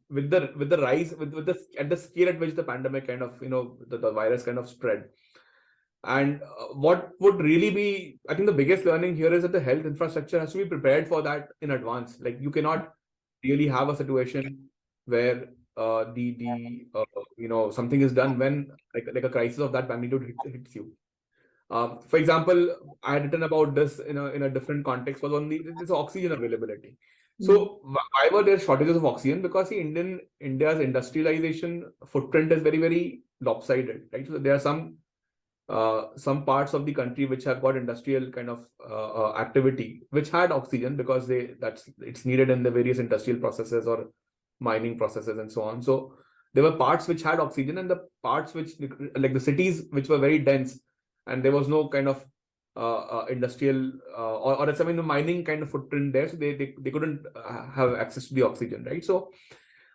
Speaker 2: with the rise with the at the scale at which the pandemic kind of the virus kind of spread. And what would really be, I think, the biggest learning here is that the health infrastructure has to be prepared for that in advance. Like, you cannot really have a situation where something is done when like a crisis of that magnitude hits you. For example, I had written about this in a different context, was on this oxygen availability. So why were there shortages of oxygen? Because India's industrialization footprint is very, very lopsided, right? So there are some parts of the country which have got industrial kind of activity which had oxygen because it's needed in the various industrial processes or mining processes and so on. So there were parts which had oxygen, and the parts which, like the cities which were very dense, and there was no kind of industrial or I mean the mining kind of footprint there, so they couldn't have access to the oxygen, right? So,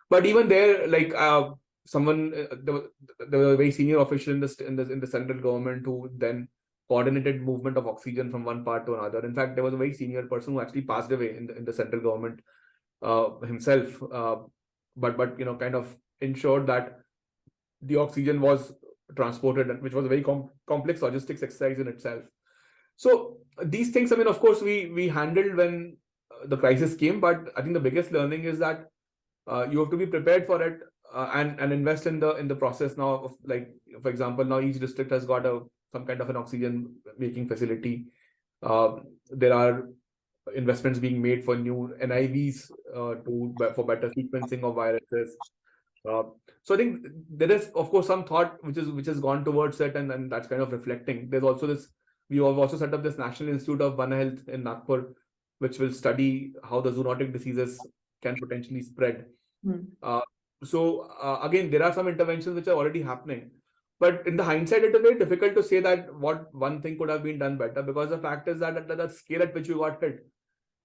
Speaker 2: but even there, like there was a very senior official in the central government who then coordinated movement of oxygen from one part to another. In fact, there was a very senior person who actually passed away in the central government himself, but kind of ensured that the oxygen was transported, which was a very complex logistics exercise in itself. So these things, I mean, of course, we handled when the crisis came, but I think the biggest learning is that you have to be prepared for it and invest in the process now. Of, like, for example, now each district has got some kind of an oxygen making facility. There are investments being made for new NIVs for better sequencing of viruses. So I think there is, of course, some thought which has gone towards it, and that's kind of reflecting. There's also this. We have also set up this National Institute of One Health in Nagpur, which will study how the zoonotic diseases can potentially spread. So again, there are some interventions which are already happening, but in the hindsight, it is very difficult to say that what one thing could have been done better, because the fact is that at the scale at which you got hit,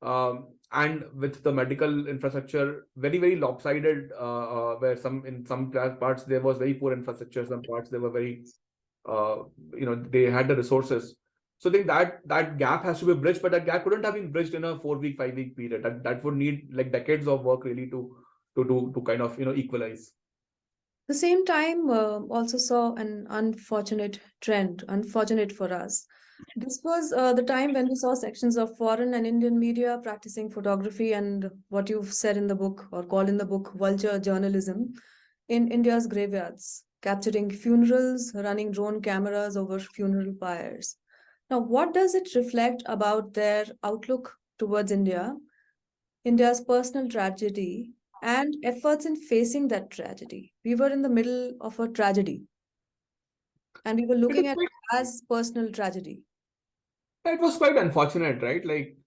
Speaker 2: and with the medical infrastructure very, very lopsided, where in some parts there was very poor infrastructure, some parts they were very, they had the resources. So I think that gap has to be bridged, but that gap couldn't have been bridged in a 4-week, 5-week period. That would need like decades of work really to kind of equalize.
Speaker 1: The same time also saw an unfortunate trend, unfortunate for us. This was the time when we saw sections of foreign and Indian media practicing photography and what you've said in the book, or called in the book, vulture journalism in India's graveyards. capturing funerals, running drone cameras over funeral pyres. Now, what does it reflect about their outlook towards India, India's personal tragedy, and efforts in facing that tragedy? We were in the middle of a tragedy, and we were
Speaker 2: It is
Speaker 1: looking at
Speaker 2: quite,
Speaker 1: it as personal tragedy.
Speaker 2: it was quite unfortunate, right? Like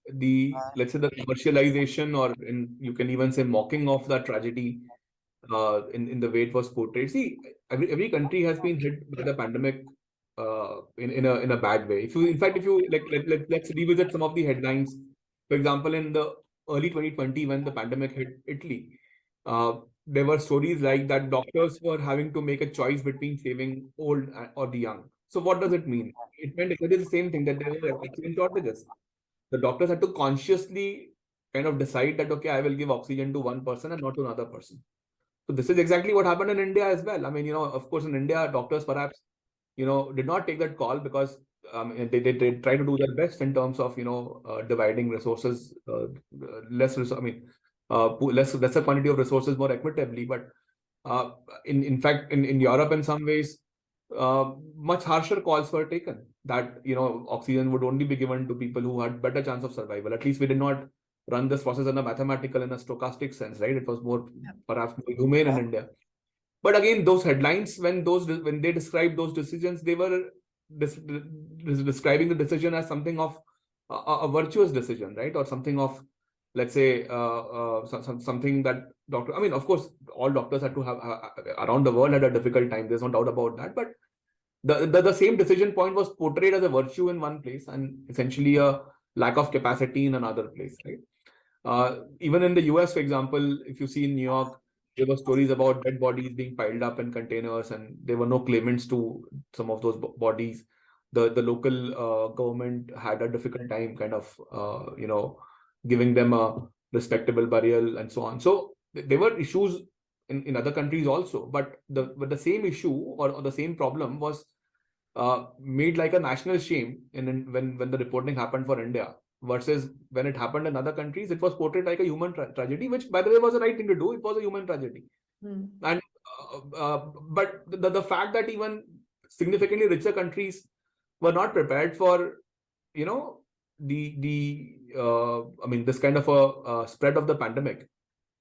Speaker 2: let's say the commercialization, or you can even say mocking of that tragedy, in the way it was portrayed. See, every country has been hit by the pandemic, in a bad way. If you, in fact, if you let's revisit some of the headlines. For example, in the early 2020, when the pandemic hit Italy, there were stories like that doctors were having to make a choice between saving old or the young. So what does it mean? It meant exactly the same thing, that there were oxygen shortages. The doctors had to consciously kind of decide that, okay, I will give oxygen to one person and not to another person. So this is exactly what happened in India as well. I mean, of course, in India, doctors perhaps, did not take that call, because they try to do their best in terms of, dividing resources, I mean, lesser quantity of resources more equitably. But in fact, in Europe, in some ways, much harsher calls were taken, that, oxygen would only be given to people who had better chance of survival. At least we did not run this process in a mathematical, in a stochastic sense, right? It was more, perhaps more humane in India. But again, those headlines, when they described those decisions, they were describing the decision as something of a virtuous decision, right? Or something of, let's say, something that doctor. I mean, of course, all doctors had to have, around the world, had a difficult time. There's no doubt about that. But the same decision point was portrayed as a virtue in one place, and essentially a lack of capacity in another place, right? Even in the US, for example, if you see in New York, there were stories about dead bodies being piled up in containers, and there were no claimants to some of those bodies. The local government had a difficult time kind of, giving them a respectable burial and so on. So there were issues in other countries also, but the same issue, or the same problem was made like a national shame when the reporting happened for India, versus when it happened in other countries, it was portrayed like a human tragedy, which, by the way, was the right thing to do. It was a human tragedy. And but the fact that even significantly richer countries were not prepared for, I mean, this kind of a spread of the pandemic.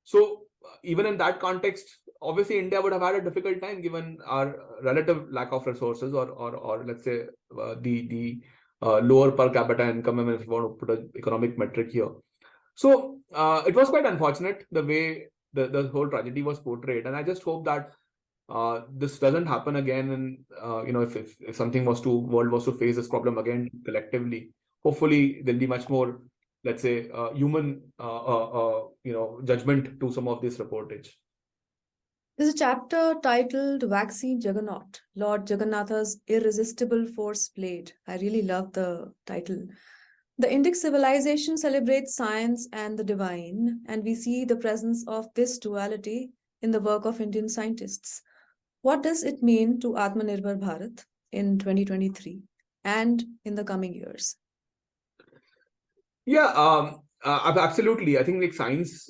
Speaker 2: So even in that context, obviously India would have had a difficult time, given our relative lack of resources, or let's say, the lower per capita income, I mean, if you want to put an economic metric here. So it was quite unfortunate the way the whole tragedy was portrayed, and I just hope that this doesn't happen again. And if something world was to face this problem again collectively, hopefully there'll be much more, let's say, human judgment to some of this reportage.
Speaker 1: There's a chapter titled Vaccine Juggernaut, Lord Jagannatha's Irresistible Force Played. I really love the title. The Indic civilization celebrates science and the divine, and we see the presence of this duality in the work of Indian scientists. What does it mean to Aatmanirbhar Bharat in 2023 and in the coming years?
Speaker 2: Yeah, absolutely. I think, like, science,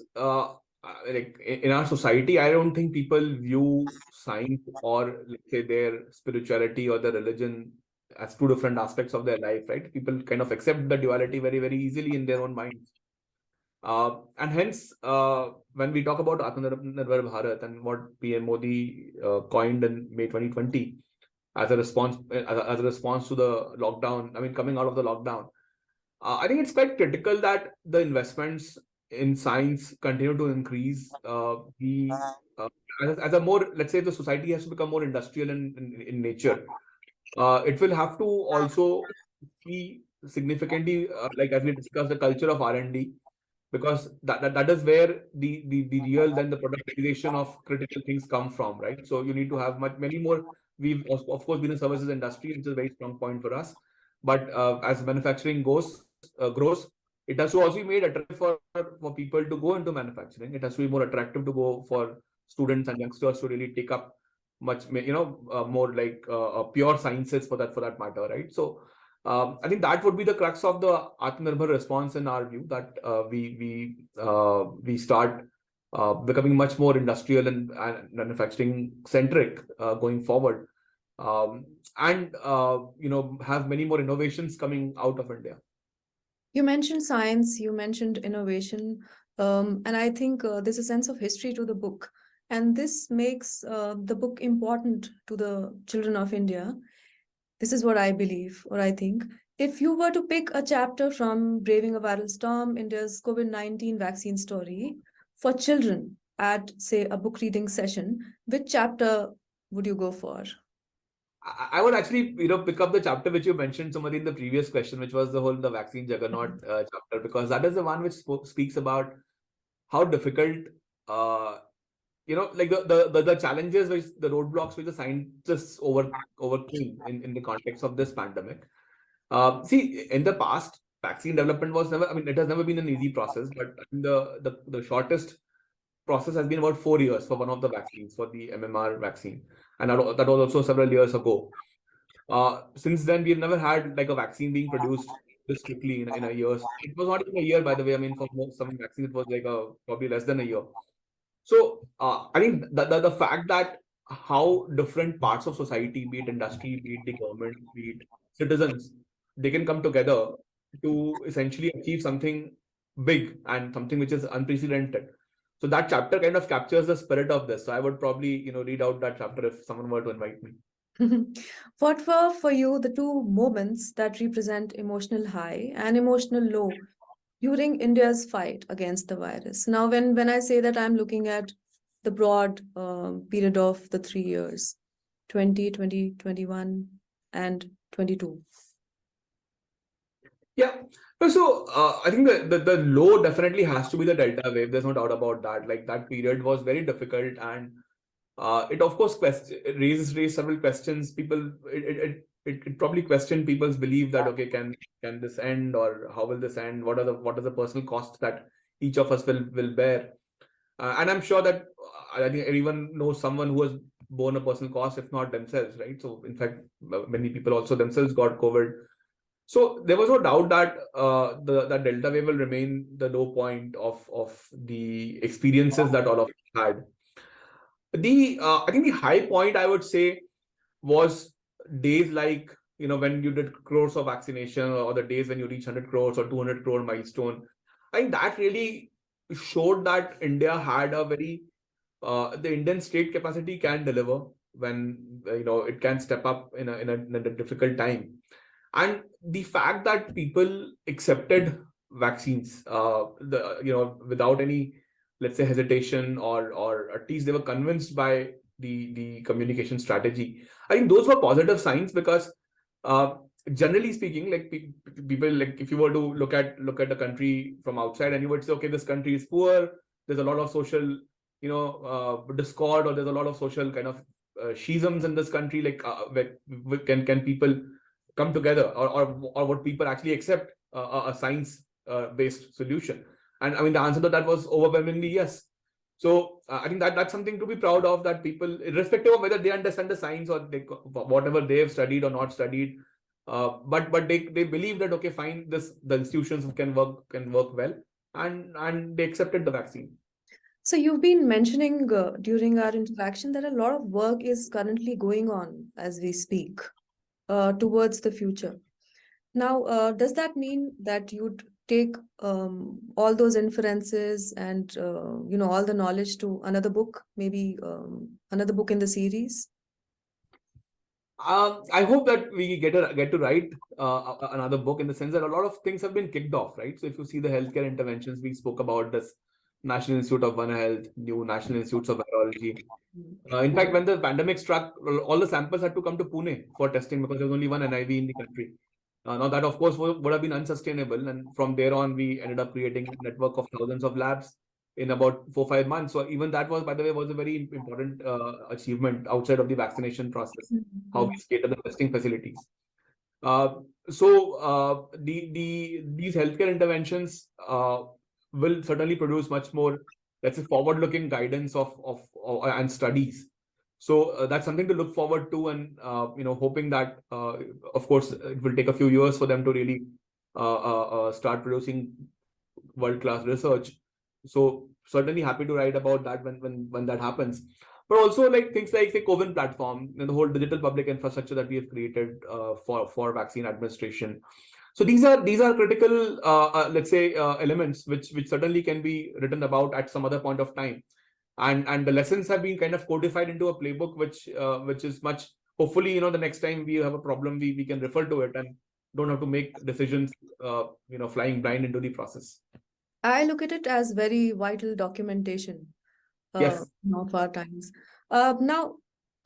Speaker 2: like in our society, I don't think people view science, or let's say their spirituality or their religion, as two different aspects of their life, right? People kind of accept the duality very, very easily in their own minds. And hence, when we talk about Aatmanirbhar Bharat and what PM Modi coined in May 2020 as a response to the lockdown, I mean, coming out of the lockdown, I think it's quite critical that the investments in science continue to increase. As a more, let's say, the society has to become more industrial in nature. It will have to also see significantly, like as we discussed, the culture of R&D, because that is where the real, then the productization of critical things come from, right? So you need to have many more. We've of course been in services industry, which is a very strong point for us. But as manufacturing grows, it has to also be made attractive for people to go into manufacturing. It has to be more attractive to go for students and youngsters to really take up much, more like pure sciences for that matter, right? So I think that would be the crux of the Aatmanirbhar response in our view, that we start becoming much more industrial and manufacturing centric going forward, and have many more innovations coming out of India.
Speaker 1: You mentioned science, you mentioned innovation, and I think there's a sense of history to the book. And this makes the book important to the children of India. This is what I believe, or I think. If you were to pick a chapter from Braving a Viral Storm, India's COVID-19 vaccine story, for children at, say, a book reading session, which chapter would you go for?
Speaker 2: I would actually, pick up the chapter which you mentioned, Sumati, in the previous question, which was the vaccine juggernaut chapter, because that is the one which speaks about how difficult, like the challenges, which the roadblocks which the scientists overcame in the context of this pandemic. See, in the past, vaccine development was never, it has never been an easy process, but the shortest process has been about 4 years for one of the vaccines, for the MMR vaccine. And that was also several years ago. Since then, we've never had like a vaccine being produced this quickly in a year. It was not even a year, by the way. For some vaccines, it was like probably less than a year. So I think the fact that how different parts of society, be it industry, be it the government, be it citizens, they can come together to essentially achieve something big and something which is unprecedented. So that chapter kind of captures the spirit of this. So I would probably, read out that chapter if someone were to invite me.
Speaker 1: What were for you the two moments that represent emotional high and emotional low during India's fight against the virus? Now, when I say that, I'm looking at the broad period of the 3 years, 2020, 21, and 22.
Speaker 2: Yeah. So I think the low definitely has to be the Delta wave. There's no doubt about that. Like that period was very difficult, and it of course raised several questions. It probably questioned people's belief that okay, can this end, or how will this end? What are the personal costs that each of us will bear? And I'm sure that I think everyone knows someone who has borne a personal cost, if not themselves, right? So in fact, many people also themselves got COVID. So there was no doubt that the Delta wave will remain the low point of the experiences that all of us had. I think the high point, I would say, was days like when you did crores of vaccination, or the days when you reach 100 crores or 200 crore milestone. I think that really showed that India had a very the Indian state capacity can deliver when it can step up in a difficult time. And the fact that people accepted vaccines, without any, let's say, hesitation, or at least they were convinced by the communication strategy. I think those were positive signs, because generally speaking, like people, like if you were to look at the country from outside, and you would say, okay, this country is poor. There's a lot of social, discord, or there's a lot of social kind of schisms in this country. Like, can people come together, or would people actually accept a science based solution? And the answer to that was overwhelmingly yes. So I think that's something to be proud of, that people, irrespective of whether they understand the science, or whatever they have studied or not studied, but they believe that okay, fine, the institutions can work well, and they accepted the vaccine.
Speaker 1: So you've been mentioning during our interaction that a lot of work is currently going on as we speak towards the future. Now, does that mean that you'd take all those inferences and all the knowledge to another book, maybe another book in the series?
Speaker 2: I hope that we get to write another book, in the sense that a lot of things have been kicked off, right? So if you see the healthcare interventions, we spoke about this National Institute of One Health, new National Institutes of Virology. In fact, when the pandemic struck, all the samples had to come to Pune for testing, because there was only one NIV in the country. Now that, of course, would have been unsustainable, and from there on, we ended up creating a network of thousands of labs in about 4-5 months. So even that was, by the way, was a very important achievement outside of the vaccination process, how we scaled the testing facilities. These healthcare interventions will certainly produce much more, let's say, forward-looking guidance and studies. So that's something to look forward to, and hoping that, of course, it will take a few years for them to really start producing world-class research. So certainly happy to write about that when that happens. But also like things like the CoWin platform and the whole digital public infrastructure that we have created for vaccine administration. So these are critical, let's say, elements which certainly can be written about at some other point of time, and the lessons have been kind of codified into a playbook, which is much, hopefully, the next time we have a problem, we can refer to it and don't have to make decisions, flying blind into the process.
Speaker 1: I look at it as very vital documentation
Speaker 2: Yes.
Speaker 1: of our times. Now,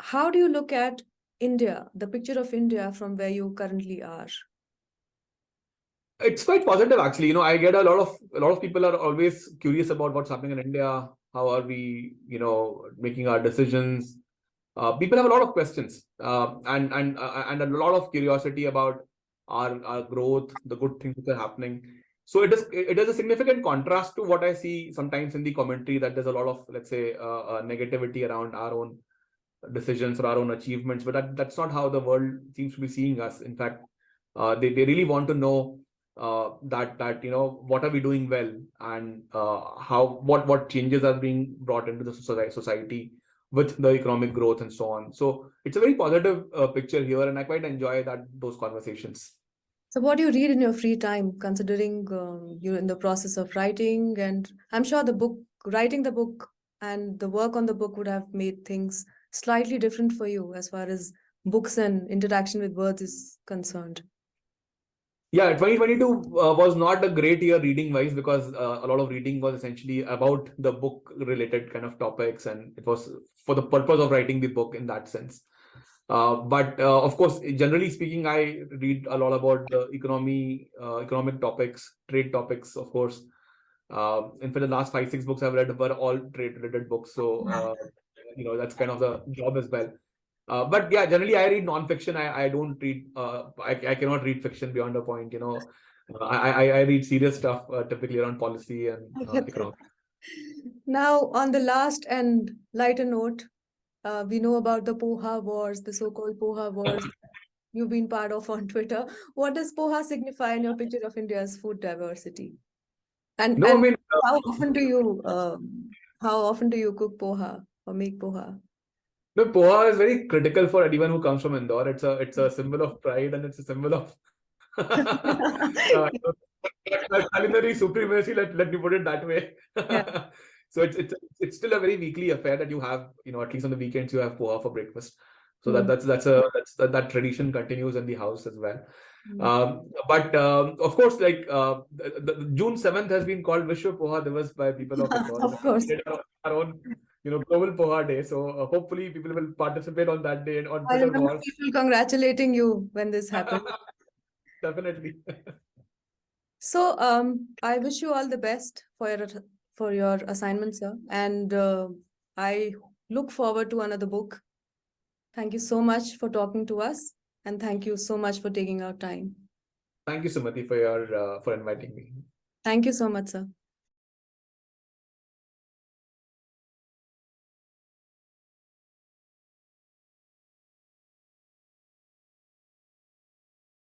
Speaker 1: how do you look at India, the picture of India from where you currently are?
Speaker 2: It's quite positive, actually. I get a lot of people are always curious about what's happening in India. How are we, making our decisions? People have a lot of questions, and a lot of curiosity about our growth, the good things that are happening. So it is a significant contrast to what I see sometimes in the commentary, that there's a lot of, let's say, negativity around our own decisions or our own achievements. But that's not how the world seems to be seeing us. In fact, they really want to know that what are we doing well, and what changes are being brought into the society with the economic growth and so on. So it's a very positive picture here, and I quite enjoy those conversations.
Speaker 1: So, what do you read in your free time, considering you're in the process of writing? And I'm sure writing the book and the work on the book would have made things slightly different for you as far as books and interaction with words is concerned.
Speaker 2: Yeah, 2022 was not a great year reading wise, because a lot of reading was essentially about the book related kind of topics, and it was for the purpose of writing the book in that sense. But of course, generally speaking, I read a lot about the economic topics, trade topics, of course. In fact, the last 5-6 books I've read were all trade related books. So, that's kind of the job as well. But yeah, generally I read non-fiction. I don't read, I cannot read fiction beyond a point, I read serious stuff, typically around policy and economics.
Speaker 1: Now, on the last and lighter note, we know about the Poha wars, the so-called Poha wars you've been part of on Twitter. What does Poha signify in your picture of India's food diversity? And
Speaker 2: No, I mean,
Speaker 1: how often do you cook Poha or make Poha?
Speaker 2: no, Poha is very critical for anyone who comes from Indore. It's a symbol of pride, and it's a symbol of culinary supremacy. Let me put it that way.
Speaker 1: Yeah.
Speaker 2: So it's still a very weekly affair that you have, at least on the weekends you have Poha for breakfast. So
Speaker 1: Mm.
Speaker 2: that tradition continues in the house as well.
Speaker 1: Mm.
Speaker 2: But of course, like the June 7th has been called Vishwa Poha Divas by people of Indore.
Speaker 1: Of course.
Speaker 2: We did our own, global Poha Day. So hopefully people will participate on that day and on
Speaker 1: I
Speaker 2: Twitter
Speaker 1: remember
Speaker 2: wars.
Speaker 1: people congratulating you when this happened.
Speaker 2: Definitely.
Speaker 1: So, I wish you all the best for your assignment, sir, and I look forward to another book. Thank you so much for talking to us, and thank you so much for taking our time.
Speaker 2: Thank you, Sumati, for inviting me.
Speaker 1: Thank you so much, sir.